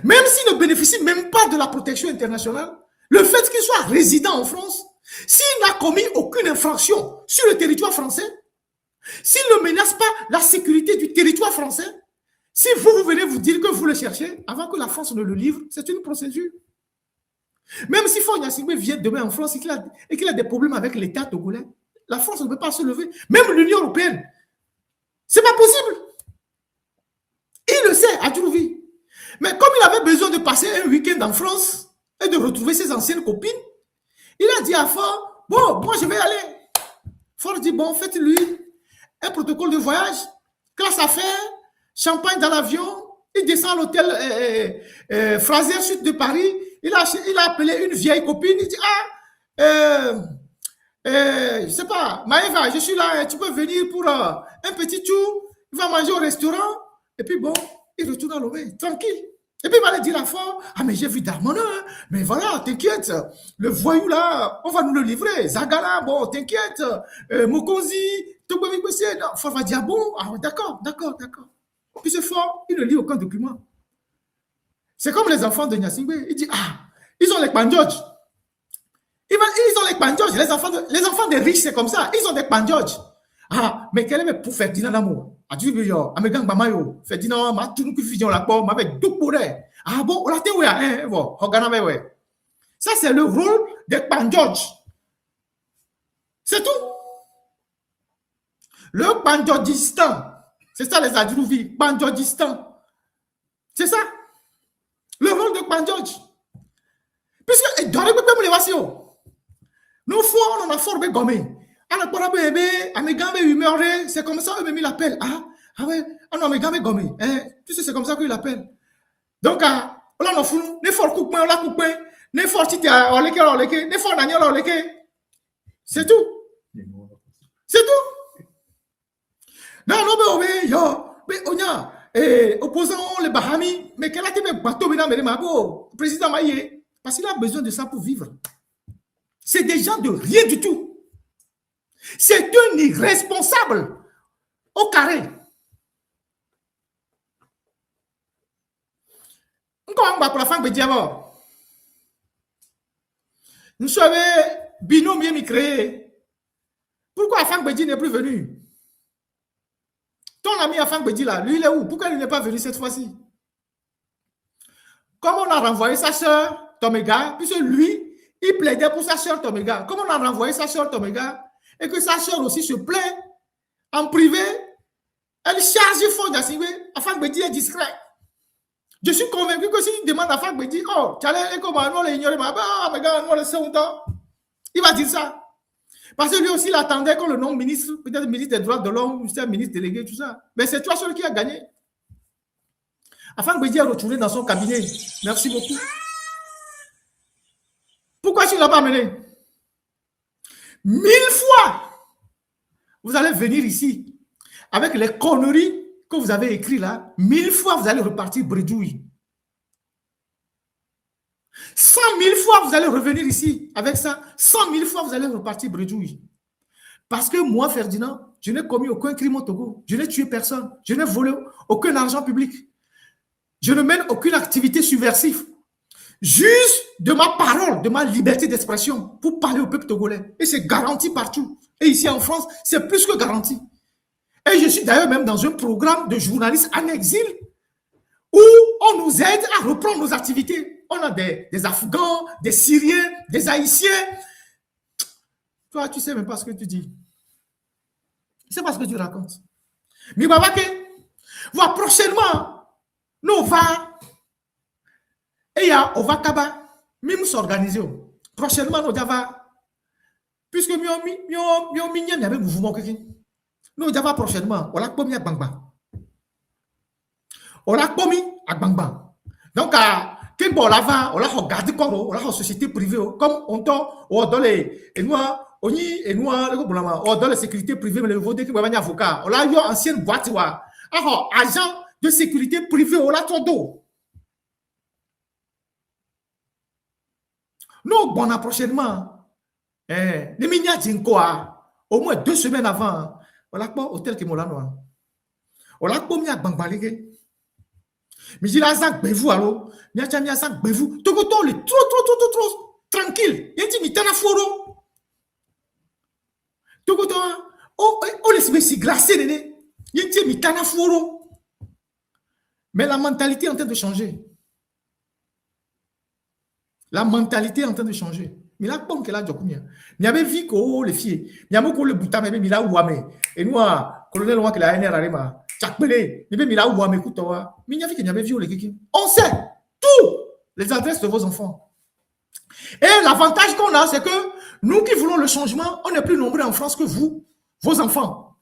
[SPEAKER 1] même s'il ne bénéficie même pas de la protection internationale, le fait qu'il soit résident en France, s'il n'a commis aucune infraction sur le territoire français, s'il ne menace pas la sécurité du territoire français, si vous venez vous dire que vous le cherchez, avant que la France ne le livre, c'est une procédure. Même si Faure Gnassingbé vient demain en France et qu'il a des problèmes avec l'État togolais, la France ne peut pas se lever. Même l'Union européenne, c'est pas possible. Il le sait, Adjourovi. Mais comme il avait besoin de passer un week-end en France et de retrouver ses anciennes copines, il a dit à Faure, bon, moi je vais aller. Faure dit, bon, faites-lui un protocole de voyage, classe affaires, champagne dans l'avion, il descend à l'hôtel Fraser Sud de Paris, il a appelé une vieille copine, il dit, je sais pas, Maëva, je suis là, tu peux venir pour un petit tour, il va manger au restaurant, et puis bon, il retourne à Lomé, tranquille. Et puis il va aller dire à Faure, ah mais j'ai vu Darmanin, hein, mais voilà, t'inquiète, le voyou là, on va nous le livrer, Zagala, bon, t'inquiète, Mokonzi, Faure va dire, ah bon, ah, d'accord. Puis c'est Faure, il ne lit aucun document. C'est comme les enfants de Gnassingbé, il dit, ah, ils ont les pandjodj. Ils ont les pandjodj, les enfants des riches, c'est comme ça, ils ont des pandjodj. Ah, mais quel est pour Ferdinand d'amour? Ah, tu veux dire, Amegang Bamayo, Ferdinand, ma tout nous qui fusion la pomme avec deux pourrais. Ah bon, on l'a tenu, hein, bon, ouais. Ça, c'est le rôle des pandjodj. C'est tout. Le pandjodjistan, c'est ça les Adjourovi, pandjodjistan. C'est ça. Le rôle de pandjodj. Puisque, dans les peuples, nous fois, on en a formé gommé. C'est comme ça eux-mêmes ils l'appellent. Ah ouais, non, mais gamé gommé. Tu sais, c'est comme ça qu'ils l'appellent. Donc, on a fou, ne fort coupé, on l'a coupé, ne fort titi, on l'a ne fort nagnon, on l'a c'est tout. C'est tout. Non, mais yo, mais on y a, opposant les Bahami, mais quel a été le bateau, mais président Maïe, parce qu'il a besoin de ça pour vivre. C'est des gens de rien du tout. C'est un irresponsable au carré. Encore pour la fin de diamant. Nous sommes binôme bien créé. Pourquoi Afang Bedi n'est plus venu? Ton ami Afang Bedi là, lui il est où? Pourquoi il n'est pas venu cette fois-ci? Comme on a renvoyé sa soeur Tomega, puisque lui, il plaidait pour sa soeur Tomega. Comme on a renvoyé sa soeur Tomega, et que sa soeur aussi se plaint en privé, elle charge Faure Gnassingbé. Afang Bedi est discret. Je suis convaincu que s'il demande à Afang Bedi, oh, tu allais comment nous l'ignorer, il va dire ça. Parce que lui aussi, il attendait qu'on le nomme ministre, peut-être ministre des droits de l'homme, ministre délégué, tout ça. Mais c'est toi seul qui a gagné. Afang Bedi est retourné dans son cabinet. Merci beaucoup. Pourquoi tu ne l'as pas amené? 1000 fois, vous allez venir ici avec les conneries que vous avez écrites là. 1000 fois, vous allez repartir bredouille. 100 000 fois, vous allez revenir ici avec ça. 100 000 fois, vous allez repartir bredouille. Parce que moi, Ferdinand, je n'ai commis aucun crime au Togo. Je n'ai tué personne. Je n'ai volé aucun argent public. Je ne mène aucune activité subversive. Juste de ma parole, de ma liberté d'expression pour parler au peuple togolais. Et c'est garanti partout. Et ici en France, c'est plus que garanti. Et je suis d'ailleurs même dans un programme de journalistes en exil où on nous aide à reprendre nos activités. On a des Afghans, des Syriens, des Haïtiens. Toi, tu ne sais même pas ce que tu dis. Tu ne sais pas ce que tu racontes. Mais voilà, prochainement, nous on va... Et on va même s'organiser. Prochainement, nous allons, puisque nous avons un mouvement, nous allons prochainement, on l'a commis à Bangba. On l'a commis à Bangba. Donc, quand on l'a regardé comme on l'a société privée, comme on donne les sécurités privées, mais le vote qui va venir avocat. On l'a eu ancienne boîte, agent de sécurité privée, on l'a tout d'eau. Nous, bon, prochainement, les mignons au moins 2 semaines avant, on l'a pas hôtel qui m'a là, on l'a pas mis à Bangbalé. Mais il a ça, vous alors, il a ça, vous. Tout le temps, il est trop tranquille. Il dit, il t'en a foro. Tout le temps, on laisse si glacé, il dit, il t'en a foro. Mais la mentalité est en train de changer. La mentalité est en train de changer. Mais là, comme qu'elle a dit, il y avait vu que les filles, il y avait le bouton, mais il a ouamé. Et nous, colonel, on a qu'il a un arrêt. Mais il y a ouamé, écoute, mais il y avait qu'il y avait vu les kiki. On sait tout les adresses de vos enfants. Et l'avantage qu'on a, c'est que nous qui voulons le changement, on est plus nombreux en France que vous, vos enfants.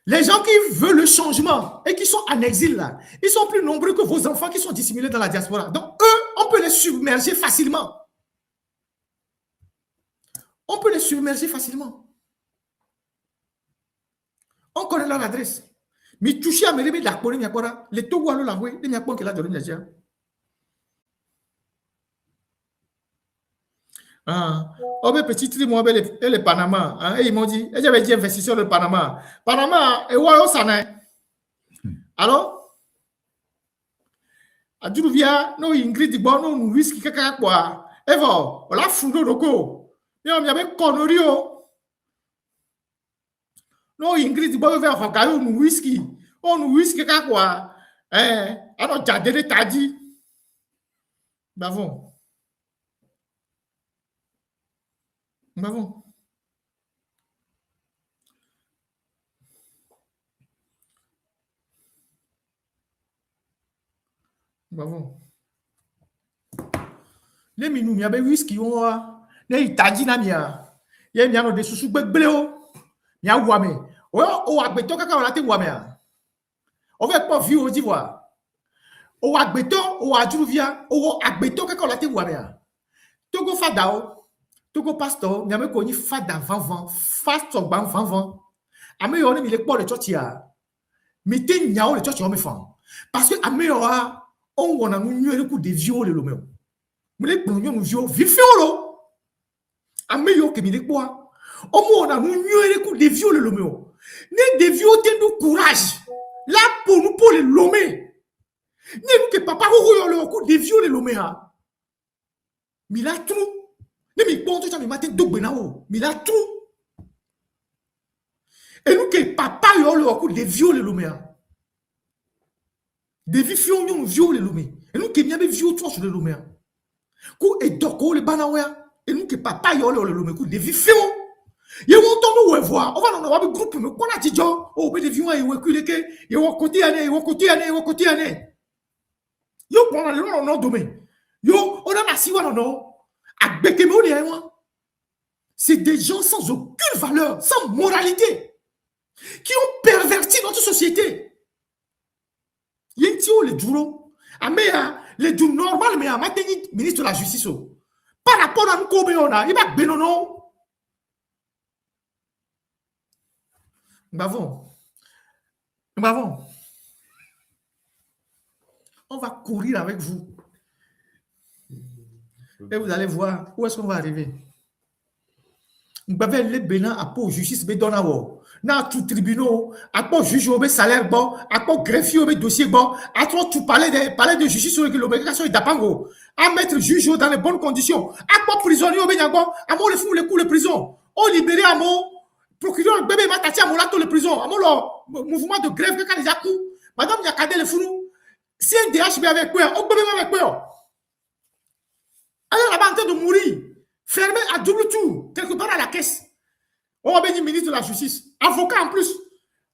[SPEAKER 1] Les gens qui veulent le changement et qui sont en exil là, ils sont plus nombreux que vos enfants qui sont dissimulés dans la diaspora. Donc eux, on peut les submerger facilement. On peut les submerger facilement. On connaît leur adresse. Mais toucher à mes remis de la Corée, les Togo à la Houé, les Miakon qui l'a donné déjà. Oh, mais petit tri, moi, et le Panama. Hein, et ils m'ont dit, et j'avais dit investisseur le Panama. Panama, et ouais, ça n'est. Alors, à Djouvia, nous, Ingrid, bon, nous, whisky, caca, quoi. Et voilà, on l'a foutu au co. Mais on y avait connerie. Non, Ingrid, bon, on va regarder nous whisky. On nous whisky, caca, quoi. Alors, t'as donné, t'as dit. Bravo. Bravo. Bravo. Les minous, il y avait whisky, on a. Les tadi na mia. Il y a des sous-sous bléo. Il y a ouamé. Oh, agbeto, kaka, on a été ouamé. On va pas vivre au d'Ivoire. Oh, agbeto, oh, adjouvia. Oh, agbeto, kaka, on a été ouamé. Togo fadao. Togo pastor. Il y a même connu fada vanvan. Fast ban vanvan. Ame yon mi le po le chotia. Mi te nyao le chotia me fan. Parce que ame yon on wana nous nyere ku de viol le meu. Mi le plonyo nous viol vifolo. Ame yon ke mi le po. On wana nous nyere ku de viol le meu. Ne de viol te nous courage. Là pour nous pour le lomé. Ne nous que papa ou le ku de viol le lomé ha. Mi la trou. Ne mi bon tout ça mi matin do benao. Mi la trou. Et nous que papa yo le coup de viol le lomé. Des vifions nous viol le lomé. Et nous que bien be viol toi sur le lomé. Ku et doko le banawa. Et nous que papa yo le lomé coup de vifions. Ye won to nous voir. On va dans un groupe me qu'on a dit jo. Oh be des vifions et we kuleke. Ye wo côté année, wo côté année, wo côté année. Yo prend le non domaine. Yo on a assis wa non. Agbeke mo le c'est des gens sans aucune valeur, sans moralité. Qui ont perverti notre société. Yentio le duro. Ameya, le du normal, mais à maintenir ministre de la Justice. Par rapport à nous, il va benono. Bravo. Bravo. On va courir avec vous. Et vous allez voir où est-ce qu'on va arriver. Vous avez les bénins à pour justice, mais dans tout tribunal, à pour juge au salaire bon, à pour greffier au dossier bon, à trop tout parler de justice sur l'obligation d'apango, à mettre juge dans les bonnes conditions, à pour prisonnier au bényagon, à mon le fou le coup de prison, on libéré à mon procureur bébé matati à mon lato le prison, à mon mouvement de grève que quand il y a coup, madame il y a cadé le fou, si un DHB avec quoi, on bébé avec quoi. Alors là-bas en train de mourir. Fermé à double tour, quelque part à la caisse. On va bénir ministre de la Justice. Avocat en plus.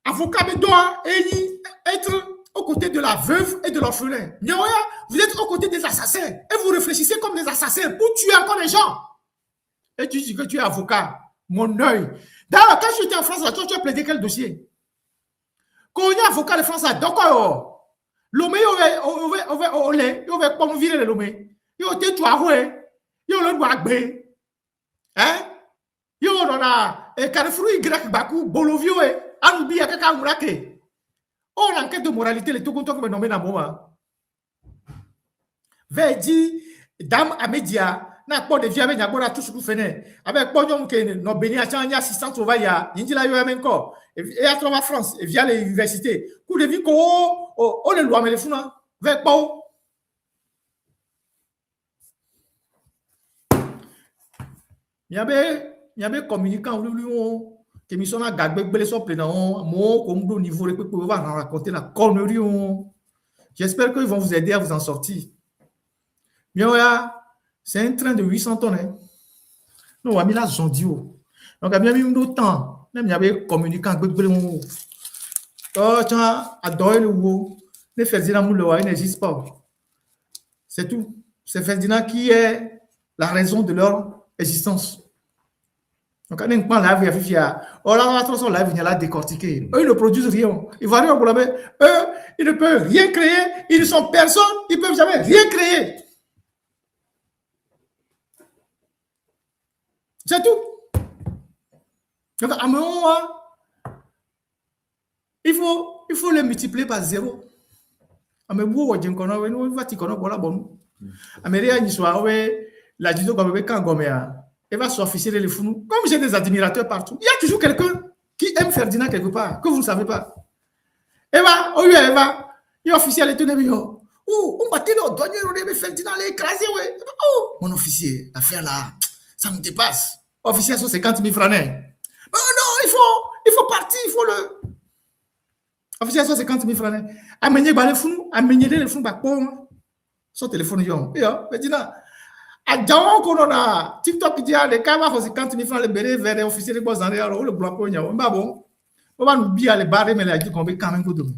[SPEAKER 1] Avocat doit être aux côtés de la veuve et de l'orphelin. Vous êtes aux côtés des assassins. Et vous réfléchissez comme des assassins pour tuer encore les gens. Et tu dis que tu es avocat. Mon œil. D'ailleurs, quand je suis en France, tu as plaidé quel dossier? Quand on est avocat de France, donc, l'homme, il va pas virer le l'homme. Il va te tuer. Il va le voir. Hein? Yo on a Carrefour Y Bakou Bolovio Anubi Akaka Murake. On enquête de moralité les tout content comme nommé na moment. Verdi Dame Amédia, n'a pas de vie avec Nagora, tout ce que vous faites. Avec Pognon, qui est nos bénis, assistant au Vaya, Indila Yoamen encore, et à travers France, et via l'université. Coup de vie, on est loin, mais les fous, avec Pau. Il y avait communicant, qui me sont à Gagbe, Belleson, Plénan, moi, comme au niveau, les peuples vont raconter la connerie. J'espère qu'ils vont vous aider à vous en sortir. Mais voilà, c'est un train de 800 tonnes. Hein. Nous, on a mis là, zondio. Donc, il y a bien mis d'autant. Même il y avait communicant, oh, tiens, adore le mot. Les Ferdinand Mouloua, ils n'existent pas. C'est tout. C'est Ferdinand qui est la raison de leur existence. Donc, quand on prend la vie, il y a oh là, la vie, il y a la décortiquer. Eux, ils ne produisent rien. Ils vont rien pour la eux, ils ne peuvent rien créer. Ils ne sont personne. Ils ne peuvent jamais rien créer. C'est tout. Donc, à un moment, il faut les multiplier par zéro. À un moment, il va t'y connaître, voilà, bon. À un moment, la judo comme quand Goméa. Elle va s'officier les fous. Comme j'ai des admirateurs partout, il y a toujours quelqu'un qui aime Ferdinand quelque part, que vous ne savez pas. Eva, oh oui, Eva, il est officiel, il est tout oh, on va dire, on Ferdinand, il est écrasé, ouais. Oh, mon officier, l'affaire là, ça me dépasse. Officier sur 50 000 francs. Oh non, il faut partir, il faut le. Officier sur 50 000 francs. Amener les fous, amener les fous, son téléphone, Ferdinand. À Djawon, qu'on a TikTok dit les cas va 50 000 francs, les bérets vers les officiers de Bozan, le bloc, on va bon. On va nous bien les barrer, mais les dit qu'on veut quand même pour demain.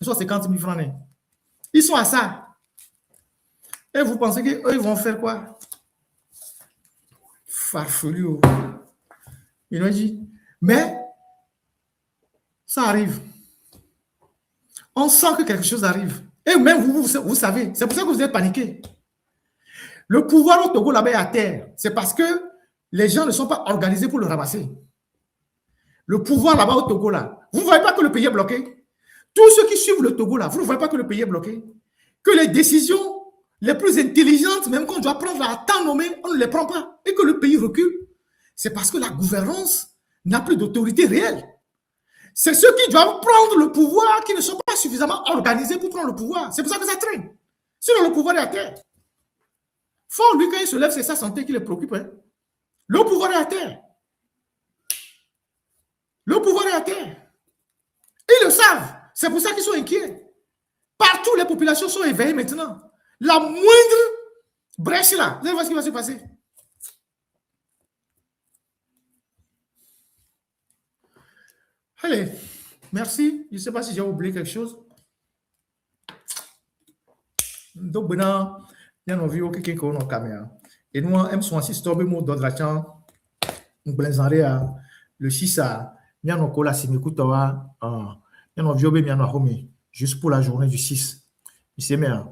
[SPEAKER 1] Ils sont 50 000 francs. Ils sont à ça. Et vous pensez qu'eux, ils vont faire quoi? Farfelu. Ils ont dit, mais ça arrive. On sent que quelque chose arrive. Et même vous savez, c'est pour ça que vous êtes paniqués. Le pouvoir au Togo là-bas est à terre. C'est parce que les gens ne sont pas organisés pour le ramasser. Le pouvoir là-bas au Togo là, vous ne voyez pas que le pays est bloqué? Tous ceux qui suivent le Togo là, vous ne voyez pas que le pays est bloqué? Que les décisions les plus intelligentes, même qu'on doit prendre à temps nommé, on ne les prend pas. Et que le pays recule. C'est parce que la gouvernance n'a plus d'autorité réelle. C'est ceux qui doivent prendre le pouvoir qui ne sont pas suffisamment organisés pour prendre le pouvoir. C'est pour ça que ça traîne. Sinon, le pouvoir est à terre. Fort, lui, quand il se lève, c'est sa santé qui le préoccupe. Hein. Le pouvoir est à terre. Le pouvoir est à terre. Ils le savent. C'est pour ça qu'ils sont inquiets. Partout, les populations sont éveillées maintenant. La moindre brèche là, vous allez voir ce qui va se passer. Allez, merci. Je ne sais pas si j'ai oublié quelque chose. Donc, maintenant, il y a vu quelqu'un qui a une caméra. Et nous, on aime son assistant, on donne la chance. On le 6 à il y a un cola si m'écoute, il y a un vieux bébé, il y a un homme, juste pour la journée du 6. Il s'est mis à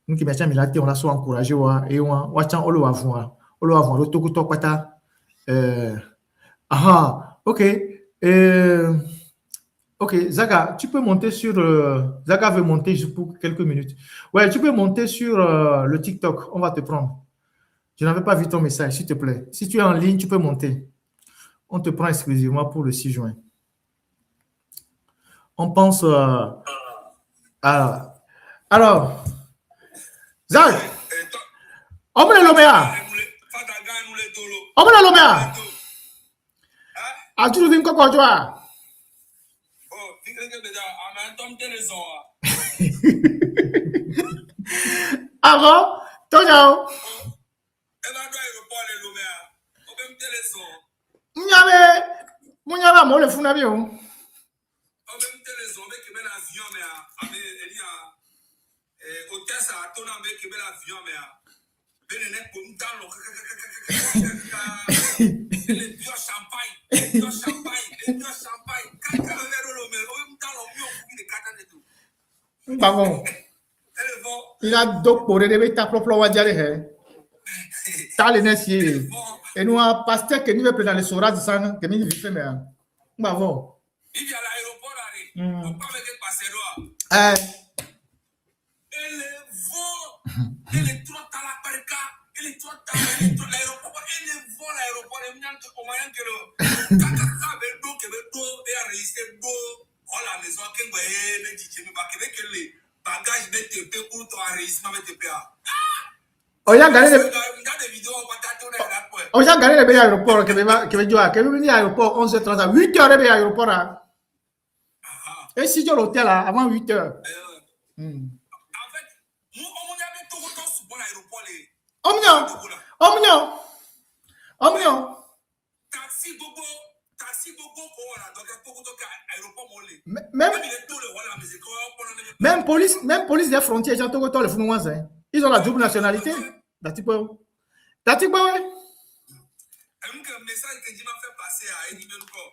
[SPEAKER 1] nous qui mettons milité, on a soit encouragé, et on attend, on le voit, le toku tokwata. Ok. Ok, Zaga, tu peux monter sur. Zaga veut monter juste pour quelques minutes. Ouais, tu peux monter sur le TikTok. On va te prendre. Je n'avais pas vu ton message, s'il te plaît. Si tu es en ligne, tu peux monter. On te prend exclusivement pour le 6 juin. On pense à. Alors, Zag, on me l'omea. On me l'omea. Ah, tu nous quoi, toi? Avant, Tonyo. Mounyaba, moi le fou n'avion. Bon. Il a donc pour relever ta propre loi diarrhée. T'as les nessiers. Et nous, un pasteur qui nous veut dans les soras de sang, qui nous fait, mais. Bon. Il y a l'aéroport, on peut avec passer là. Et les vents, et les trois à la On a gagné le billets à l'aéroport, que veut venir à l'aéroport 11h30, à 8h, le billet à l'aéroport. Et si tu es à l'hôtel avant 8h. Même police des frontières, ils ont la double nationalité. Datikbo, ouais. Un message que Dieu m'a fait passer à Eddie Belko.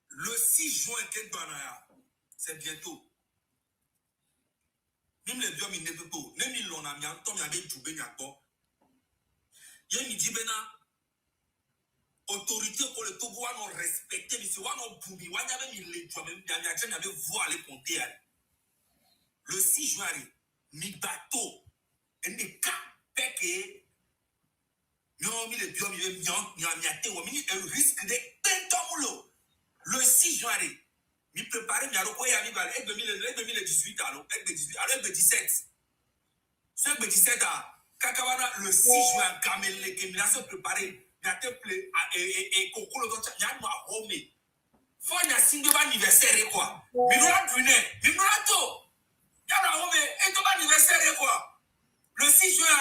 [SPEAKER 1] Le 6 juin, c'est bientôt. Même les biens, ils ne peuvent pas. Même ils l'ont amené, Tom y avait tout bien. Il y a une dit, autorité pour le Togo, on a respecté, mais c'est on a boumi, on a mis les gens, même il y avait voix les compter. Le 6 juin, mi bateau, et des cas, péké, nous mis les biens, il y a un risque de pétomolo. Le 6 juin, mi préparé, mi a recouvert à l'Ival, et 2018, alors, et 2017. Ce 2017, Kakawana, le 6 juin, Kamel, qui m'a se préparé. Il y a des plaies et Coco le docteur, il y a un home. Faut y a signe de anniversaire quoi. Mais nous la brûlé, mais nous la tout. Il y a un home et tout anniversaire quoi. Le 6 juin,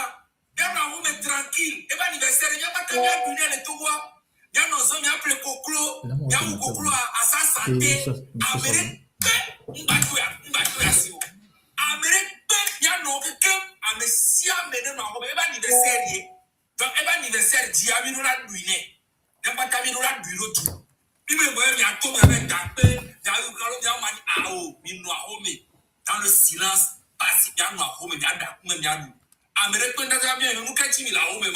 [SPEAKER 1] il y a un home tranquille. Et anniversaire, il y a pas de bien brûlé les tout quoi. Il y a nos hommes, il y a appelé Coco, il y a un Coco à sa santé. Amérique, on va jouer à si haut. Amérique, il y a un homme qui a messia mené dans home et anniversaire. Donc, anniversaire, Diami nous l'a ruiné. Il n'y a pas de nous l'a bureau tout. Il me voit, il y a tout avec tapé, il y a eu quand il y a mani ao, il nous a homé. Dans le silence, parce qu'il y a nous a homé, il y a d'accord, il y a nous. Amérique, quand il y a bien, nous qu'est-ce qu'il a homé,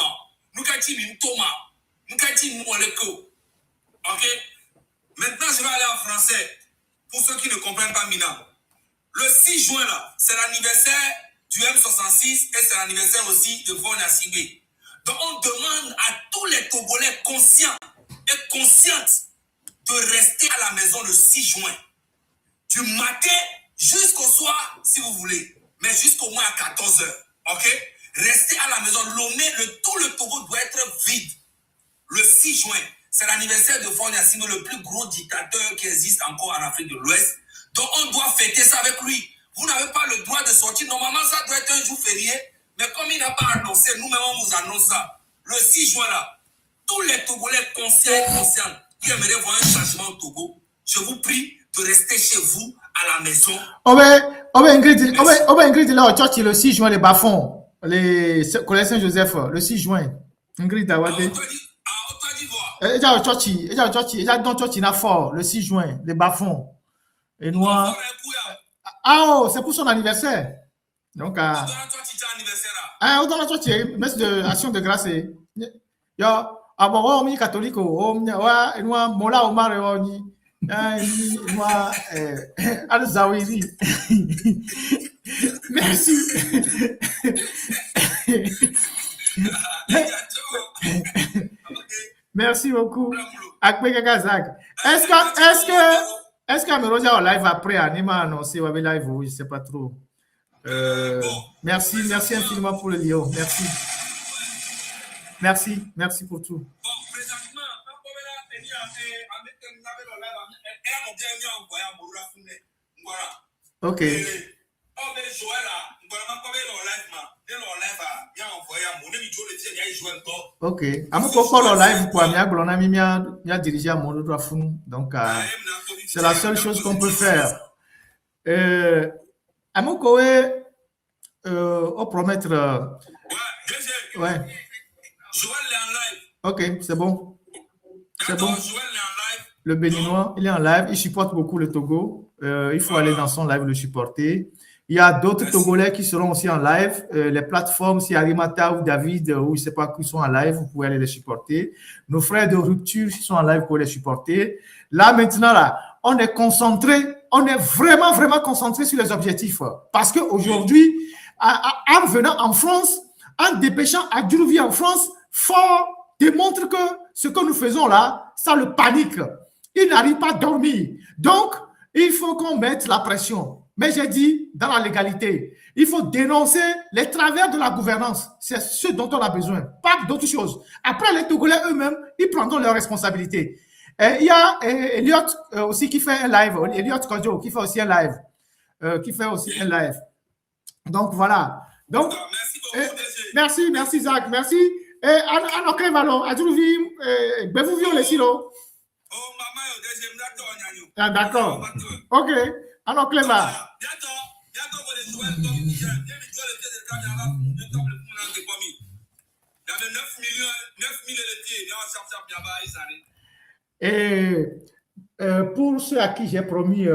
[SPEAKER 1] nous qu'est-ce qu'il a Thomas, nous qu'est-ce qu'il a le co. Ok? Maintenant, je vais aller en français. Pour ceux qui ne comprennent pas Mina. Le 6 juin, là, c'est l'anniversaire du M66 et c'est l'anniversaire aussi de Von Assibé. Donc, on demande à tous les Togolais conscients et conscientes de rester à la maison le 6 juin. Du matin jusqu'au soir, si vous voulez. Mais jusqu'au moins à 14h. OK? Restez à la maison. Tout le Togo doit être vide. Le 6 juin, c'est l'anniversaire de Faure Gnassingbé, le plus gros dictateur qui existe encore en Afrique de l'Ouest. Donc, on doit fêter ça avec lui. Vous n'avez pas le droit de sortir. Normalement, ça doit être un jour férié. Mais comme il n'a pas annoncé, nous-mêmes, on vous annonce ça. Le 6 juin, là, tous les Togolais conscients et conscients qui aimeraient voir un changement au Togo, je vous prie de rester chez vous à la maison. Ingrid, là, au church, le 6 juin, les bas-fonds, les collèges Saint-Joseph, le 6 juin. Ingrid, Awade. Et là, au church, il a fort, le 6 juin, les bas-fonds. Et nous, c'est pour son anniversaire. Donc, on donne toi tu messe de action de grâce. Yo, abo mi catholique o wa enwa mola o mare oni. Moi al zawiri. Merci. Merci beaucoup. Akpe Kazak. Est-ce qu'Ameroja au live après Anima annoncé ou avec live, je sais pas trop. Merci infiniment pour le lion. Merci pour tout. Ok. Ok. Donc, c'est la seule chose qu'on peut faire. On promettre. Ouais. Ok, c'est bon. Le Béninois, il est en live. Il supporte beaucoup le Togo. Il faut aller dans son live le supporter. Il y a d'autres Togolais qui seront aussi en live. Les plateformes, si Arimata ou David, ou je ne sais pas qui sont en live, vous pouvez aller les supporter. Nos frères de rupture qui sont en live pour les supporter. Là, maintenant, là, on est concentré, on est vraiment, vraiment concentré sur les objectifs. Parce qu'aujourd'hui, en venant en France, en dépêchant à Djourouvi en France, Fort démontre que ce que nous faisons là, ça le panique. Il n'arrive pas à dormir. Donc, il faut qu'on mette la pression. Mais j'ai dit, dans la légalité, il faut dénoncer les travers de la gouvernance. C'est ce dont on a besoin, pas d'autres choses. Après, les Togolais eux-mêmes, ils prendront leurs responsabilités. Et il y a Elliot aussi qui fait un live, Elliot Kodjo qui fait aussi un live. Donc, voilà. Donc, merci, merci Zach, merci. Et alors, Clévalo, Adjouvi, vous violez silo. Oh, maman, ah, d'accord. Ok. Alors, Cléva. Et pour ceux à qui j'ai promis,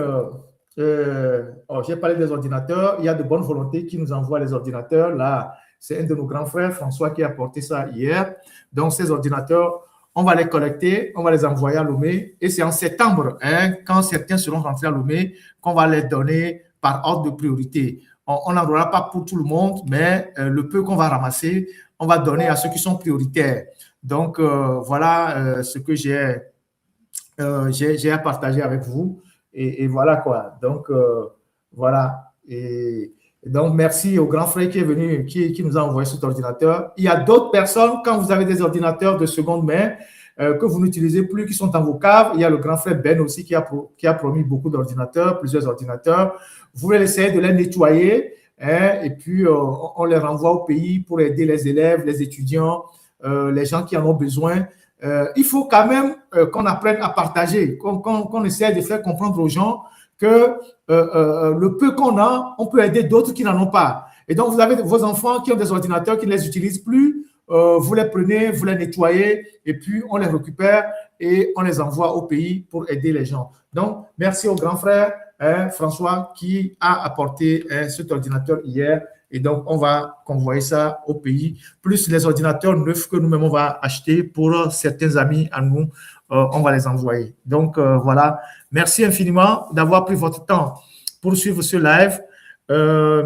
[SPEAKER 1] j'ai parlé des ordinateurs, il y a de bonnes volontés qui nous envoient les ordinateurs. Là, c'est un de nos grands frères, François, qui a apporté ça hier. Donc, ces ordinateurs, on va les collecter, on va les envoyer à Lomé. Et c'est en septembre, quand certains seront rentrés à Lomé, qu'on va les donner par ordre de priorité. On n'en donnera pas pour tout le monde, mais le peu qu'on va ramasser, on va donner à ceux qui sont prioritaires. Donc, voilà ce que j'ai à partager avec vous. Et voilà quoi. Donc, voilà. Et donc, merci au grand frère qui est venu, qui nous a envoyé cet ordinateur. Il y a d'autres personnes, quand vous avez des ordinateurs de seconde main, que vous n'utilisez plus, qui sont dans vos caves. Il y a le grand frère Ben aussi qui a promis beaucoup d'ordinateurs, plusieurs ordinateurs. Vous voulez essayer de les nettoyer, et puis on les renvoie au pays pour aider les élèves, les étudiants, les gens qui en ont besoin. Il faut quand même qu'on apprenne à partager, qu'on essaie de faire comprendre aux gens que le peu qu'on a, on peut aider d'autres qui n'en ont pas. Et donc, vous avez vos enfants qui ont des ordinateurs, qui ne les utilisent plus, vous les prenez, vous les nettoyez, et puis on les récupère et on les envoie au pays pour aider les gens. Donc, merci au grand frère François qui a apporté cet ordinateur hier. Et donc, on va convoyer ça au pays, plus les ordinateurs neufs que nous-mêmes, on va acheter pour certains amis à nous, on va les envoyer. Donc, voilà. Merci infiniment d'avoir pris votre temps pour suivre ce live.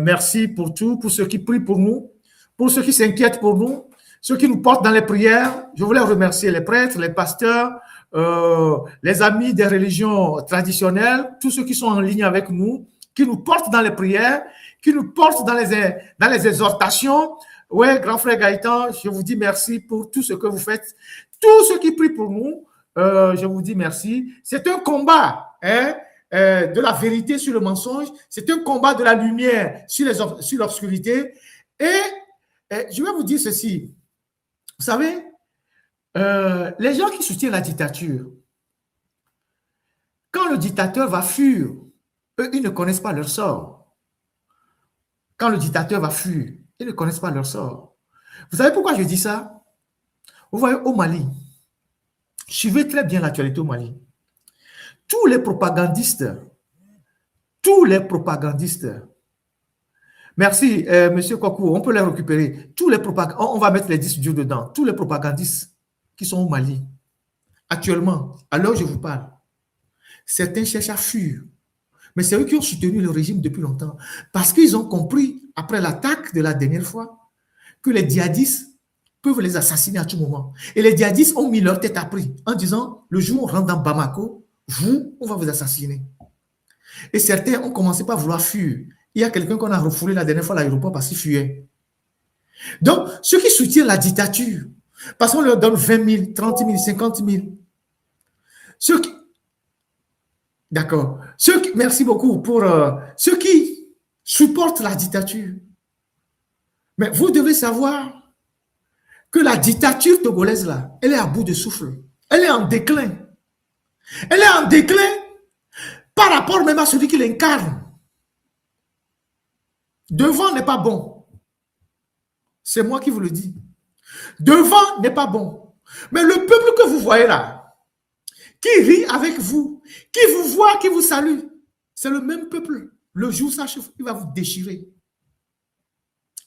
[SPEAKER 1] Merci pour tout, pour ceux qui prient pour nous, pour ceux qui s'inquiètent pour nous, ceux qui nous portent dans les prières. Je voulais remercier les prêtres, les pasteurs, les amis des religions traditionnelles, tous ceux qui sont en ligne avec nous, qui nous portent dans les prières, qui nous portent dans les exhortations. Ouais, grand frère Gaëtan, je vous dis merci pour tout ce que vous faites. Tous ceux qui prient pour nous, je vous dis merci. C'est un combat de la vérité sur le mensonge. C'est un combat de la lumière sur l'obscurité. Et je vais vous dire ceci. Vous savez, les gens qui soutiennent la dictature, quand le dictateur va fuir, eux, ils ne connaissent pas leur sort. Quand le dictateur va fuir, ils ne connaissent pas leur sort. Vous savez pourquoi je dis ça? Vous voyez, au Mali, suivez très bien l'actualité au Mali. Tous les propagandistes, merci, monsieur Kokou, on peut les récupérer. Tous les propagandistes, on va mettre les disques durs dedans. Tous les propagandistes qui sont au Mali, actuellement, alors je vous parle, certains cherchent à fuir. Mais c'est eux qui ont soutenu le régime depuis longtemps. Parce qu'ils ont compris, après l'attaque de la dernière fois, que les djihadistes peuvent les assassiner à tout moment. Et les djihadistes ont mis leur tête à prix en disant, le jour où on rentre dans Bamako, on va vous assassiner. Et certains ont commencé par vouloir fuir. Il y a quelqu'un qu'on a refoulé la dernière fois à l'aéroport parce qu'il fuyait. Donc, ceux qui soutiennent la dictature, parce qu'on leur donne 20 000, 30 000, 50 000, ceux qui... D'accord. Merci beaucoup pour ceux qui supportent la dictature. Mais vous devez savoir que la dictature togolaise, là, elle est à bout de souffle. Elle est en déclin. Elle est en déclin par rapport même à celui qui l'incarne. Devant n'est pas bon. C'est moi qui vous le dis. Devant n'est pas bon. Mais le peuple que vous voyez là, qui rit avec vous, qui vous voit, qui vous salue, c'est le même peuple. Le jour, sachez, il va vous déchirer.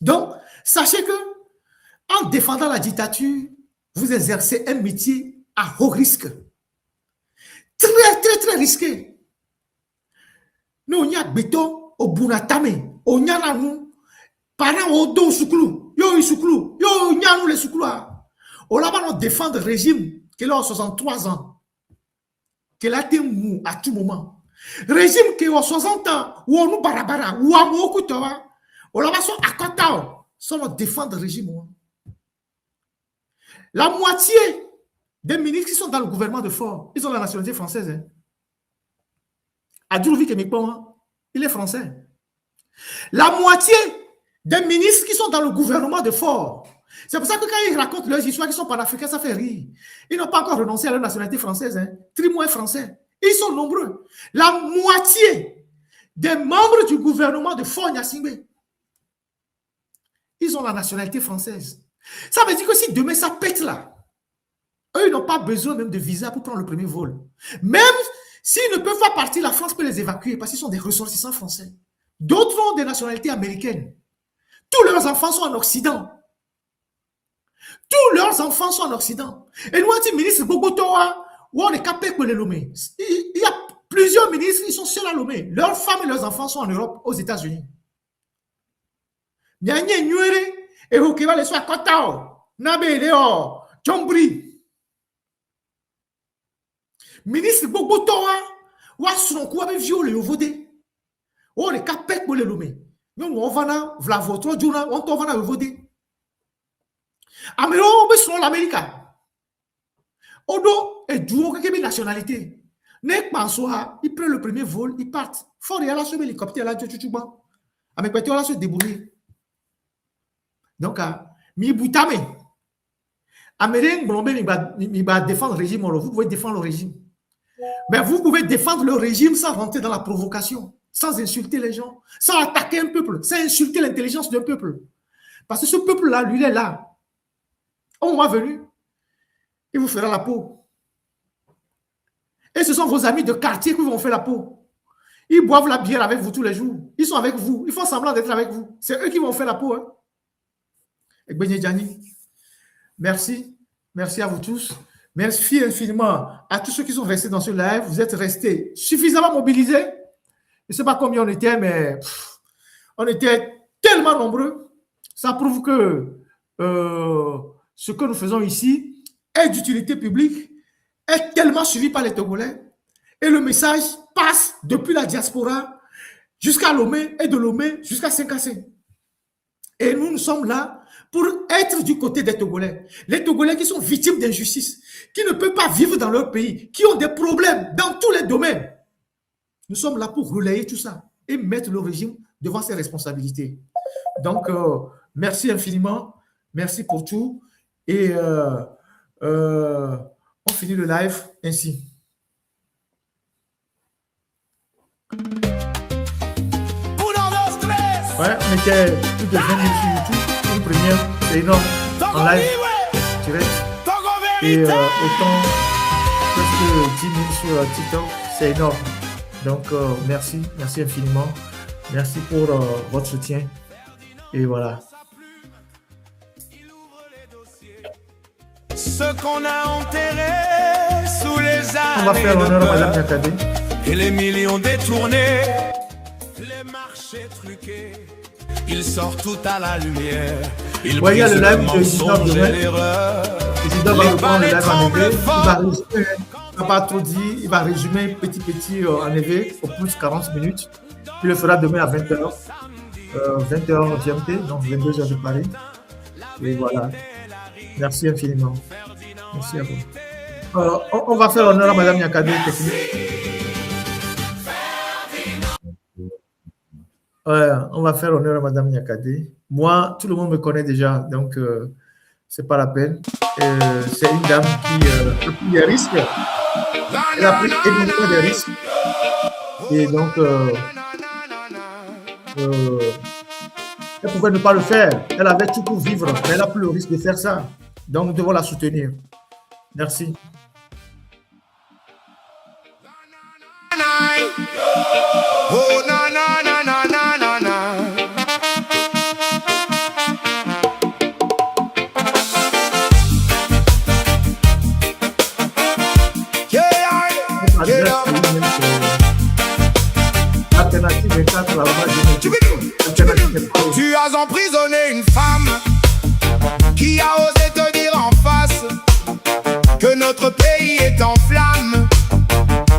[SPEAKER 1] Donc, sachez que en défendant la dictature, vous exercez un métier à haut risque. Très, très, très risqué. Nous, on y a béton, au Bunatame, au Nyananou, parents au dos souklu, yo souklu, yo Nyanou les souklu. On va défendre le régime qui a 63 ans, qui a été mou à tout moment. Régime qui a 60 ans, ou on nous barabara, ou à Mokutoa, on va à Kotao, sans défendre le régime. La moitié des ministres qui sont dans le gouvernement de Fort, ils ont la nationalité française. Hein. Adjouvi Kemikpon, il est français. La moitié des ministres qui sont dans le gouvernement de Fort, c'est pour ça que quand ils racontent leurs histoires qui sont panafricains, ça fait rire. Ils n'ont pas encore renoncé à leur nationalité française. Hein. Trimo est français. Ils sont nombreux. La moitié des membres du gouvernement de Fort Gnassingbé, ils ont la nationalité française. Ça veut dire que si demain ça pète là, eux, ils n'ont pas besoin même de visa pour prendre le premier vol. Même s'ils ne peuvent pas partir, la France peut les évacuer parce qu'ils sont des ressortissants français. D'autres ont des nationalités américaines. Tous leurs enfants sont en Occident. Tous leurs enfants sont en Occident. Et nous, on dit, ministre Bogotoa, où on est capable de les Lomé. Il y a plusieurs ministres, ils sont seuls à Lomé. Leurs femmes et leurs enfants sont en Europe, aux États-Unis. Nyanye Nyere, et Hokiva les soins Kotao, Nabe Leo, Djombri. Ministre Bogotoa, ou à son coup avec violé au vodé. On est capable de les Lomé. Nous, on va là, voilà votre journée, on t'en va là, au vodé. Américain, on sur l'Amérique. Odo et Djouo, quelle nationalité. Nek Mansoa, il prend le premier vol, il part. Fort et à la sur l'hélicoptère, là, Tchouchouba. Avec quoi tu vas se débrouiller. Donc, mi boutame. Américain, il va défendre le régime. Vous pouvez défendre le régime. Mais vous pouvez défendre le régime sans rentrer dans la provocation, sans insulter les gens, sans attaquer un peuple, sans insulter l'intelligence d'un peuple. Parce que ce peuple-là, lui, il est là. Au moment venu, il vous fera la peau. Et ce sont vos amis de quartier qui vont faire la peau. Ils boivent la bière avec vous tous les jours. Ils sont avec vous. Ils font semblant d'être avec vous. C'est eux qui vont faire la peau. Hein. Et Benye Djani, merci. Merci à vous tous. Merci infiniment à tous ceux qui sont restés dans ce live. Vous êtes restés suffisamment mobilisés. Je ne sais pas combien on était, mais on était tellement nombreux. Ça prouve que ce que nous faisons ici est d'utilité publique, est tellement suivi par les Togolais, et le message passe depuis la diaspora jusqu'à Lomé et de Lomé jusqu'à Saint-Cassé. Et nous sommes là pour être du côté des Togolais. Les Togolais qui sont victimes d'injustice, qui ne peuvent pas vivre dans leur pays, qui ont des problèmes dans tous les domaines. Nous sommes là pour relayer tout ça et mettre le régime devant ses responsabilités. Donc, merci infiniment. Merci pour tout. Et on finit le live ainsi. Ouais, on était plus de 20 minutes sur YouTube. Une première, c'est énorme. En live, direct. Et autant, presque 10 minutes sur TikTok, c'est énorme. Donc, merci. Merci infiniment. Merci pour votre soutien. Et voilà.
[SPEAKER 2] Ce qu'on a enterré sous les années.
[SPEAKER 1] On va faire l'honneur à Madame Nyakadé.
[SPEAKER 2] Et les millions détournés, les marchés truqués, ils sortent tout à la lumière. Ils
[SPEAKER 1] voyez le live de
[SPEAKER 2] mensonge et l'erreur.
[SPEAKER 1] Isidore va reprendre le live en EV. Il va résumer, il n'a pas trop dit, il va résumer petit en EV au plus 40 minutes. Il le fera demain à 20h. 20h GMT, donc 22h de Paris. Et voilà. Merci infiniment. Merci à vous. On va faire honneur à Madame Nyakadé, technique. Ouais, on va faire honneur à Madame Nyakadé. Moi, tout le monde me connaît déjà, donc c'est pas la peine. C'est une dame qui a pris des risques. Elle a pris énormément de risques. Et donc, elle pouvait ne pas le faire. Elle avait tout pour vivre, mais elle n'a plus le risque de faire ça. Donc, nous devons la soutenir. Merci.
[SPEAKER 2] Oh, na, na, na, na, na, na, na. Yeah, emprisonner une femme qui a osé te dire en face que notre pays est en flammes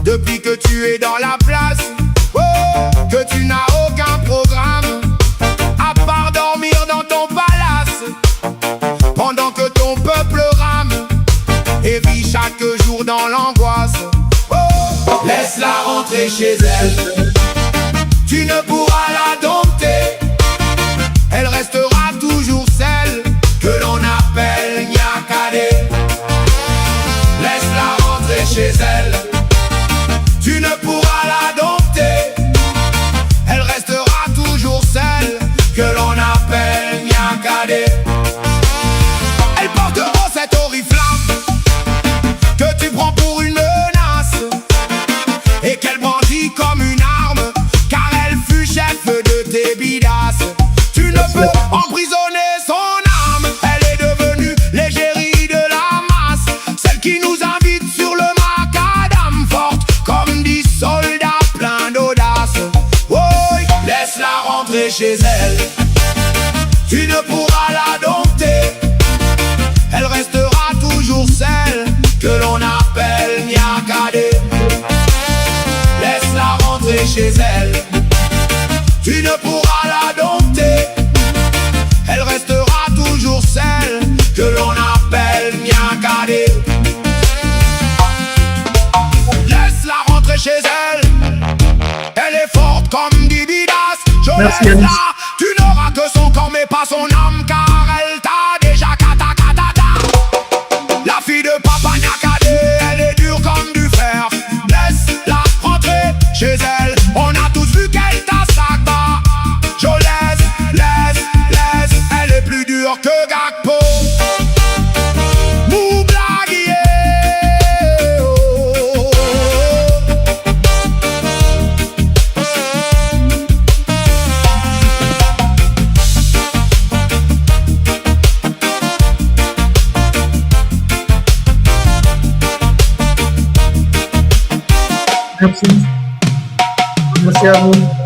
[SPEAKER 2] depuis que tu es dans la place. Oh, que tu n'as aucun programme à part dormir dans ton palace pendant que ton peuple rame et vit chaque jour dans l'angoisse. Oh, laisse-la rentrer chez elle. Tu ne pourras la dompter. Elle restera toujours celle que l'on appelle Niakade. Laisse-la rentrer chez elle. Tu ne pourras la dompter. Elle restera toujours celle que l'on appelle Niakade. Elle porte haut cette oriflamme que tu prends pour une menace et qu'elle brandit comme une arme, car elle fut chef de tes bidasses. Tu ne peux emprisonner son âme. Elle est devenue l'égérie de la masse, celle qui nous invite sur le macadam, forte comme 10 soldats pleins d'audace. Oh, laisse-la rentrer chez elle. Tu ne pourras la dompter. Elle restera toujours celle que l'on appelle Niakade. Laisse-la rentrer chez elle. Tu ne pourras la dompter. Elle restera toujours celle que l'on appelle Niakade. Laisse-la rentrer chez elle. Elle est forte comme Dibidas. Je
[SPEAKER 1] Merci,
[SPEAKER 2] laisse-la.
[SPEAKER 1] Anis.
[SPEAKER 2] Tu n'auras que son corps mais pas son âme, car elle t'a déjà kata. La fille de Papa Niakade, elle est dure comme du fer. Laisse-la rentrer chez elle. On a tous vu qu'elle t'a sac bas. Je laisse. Elle est plus dure que Gakpo. Moublaguier. Oh.
[SPEAKER 1] Merci. Merci à vous.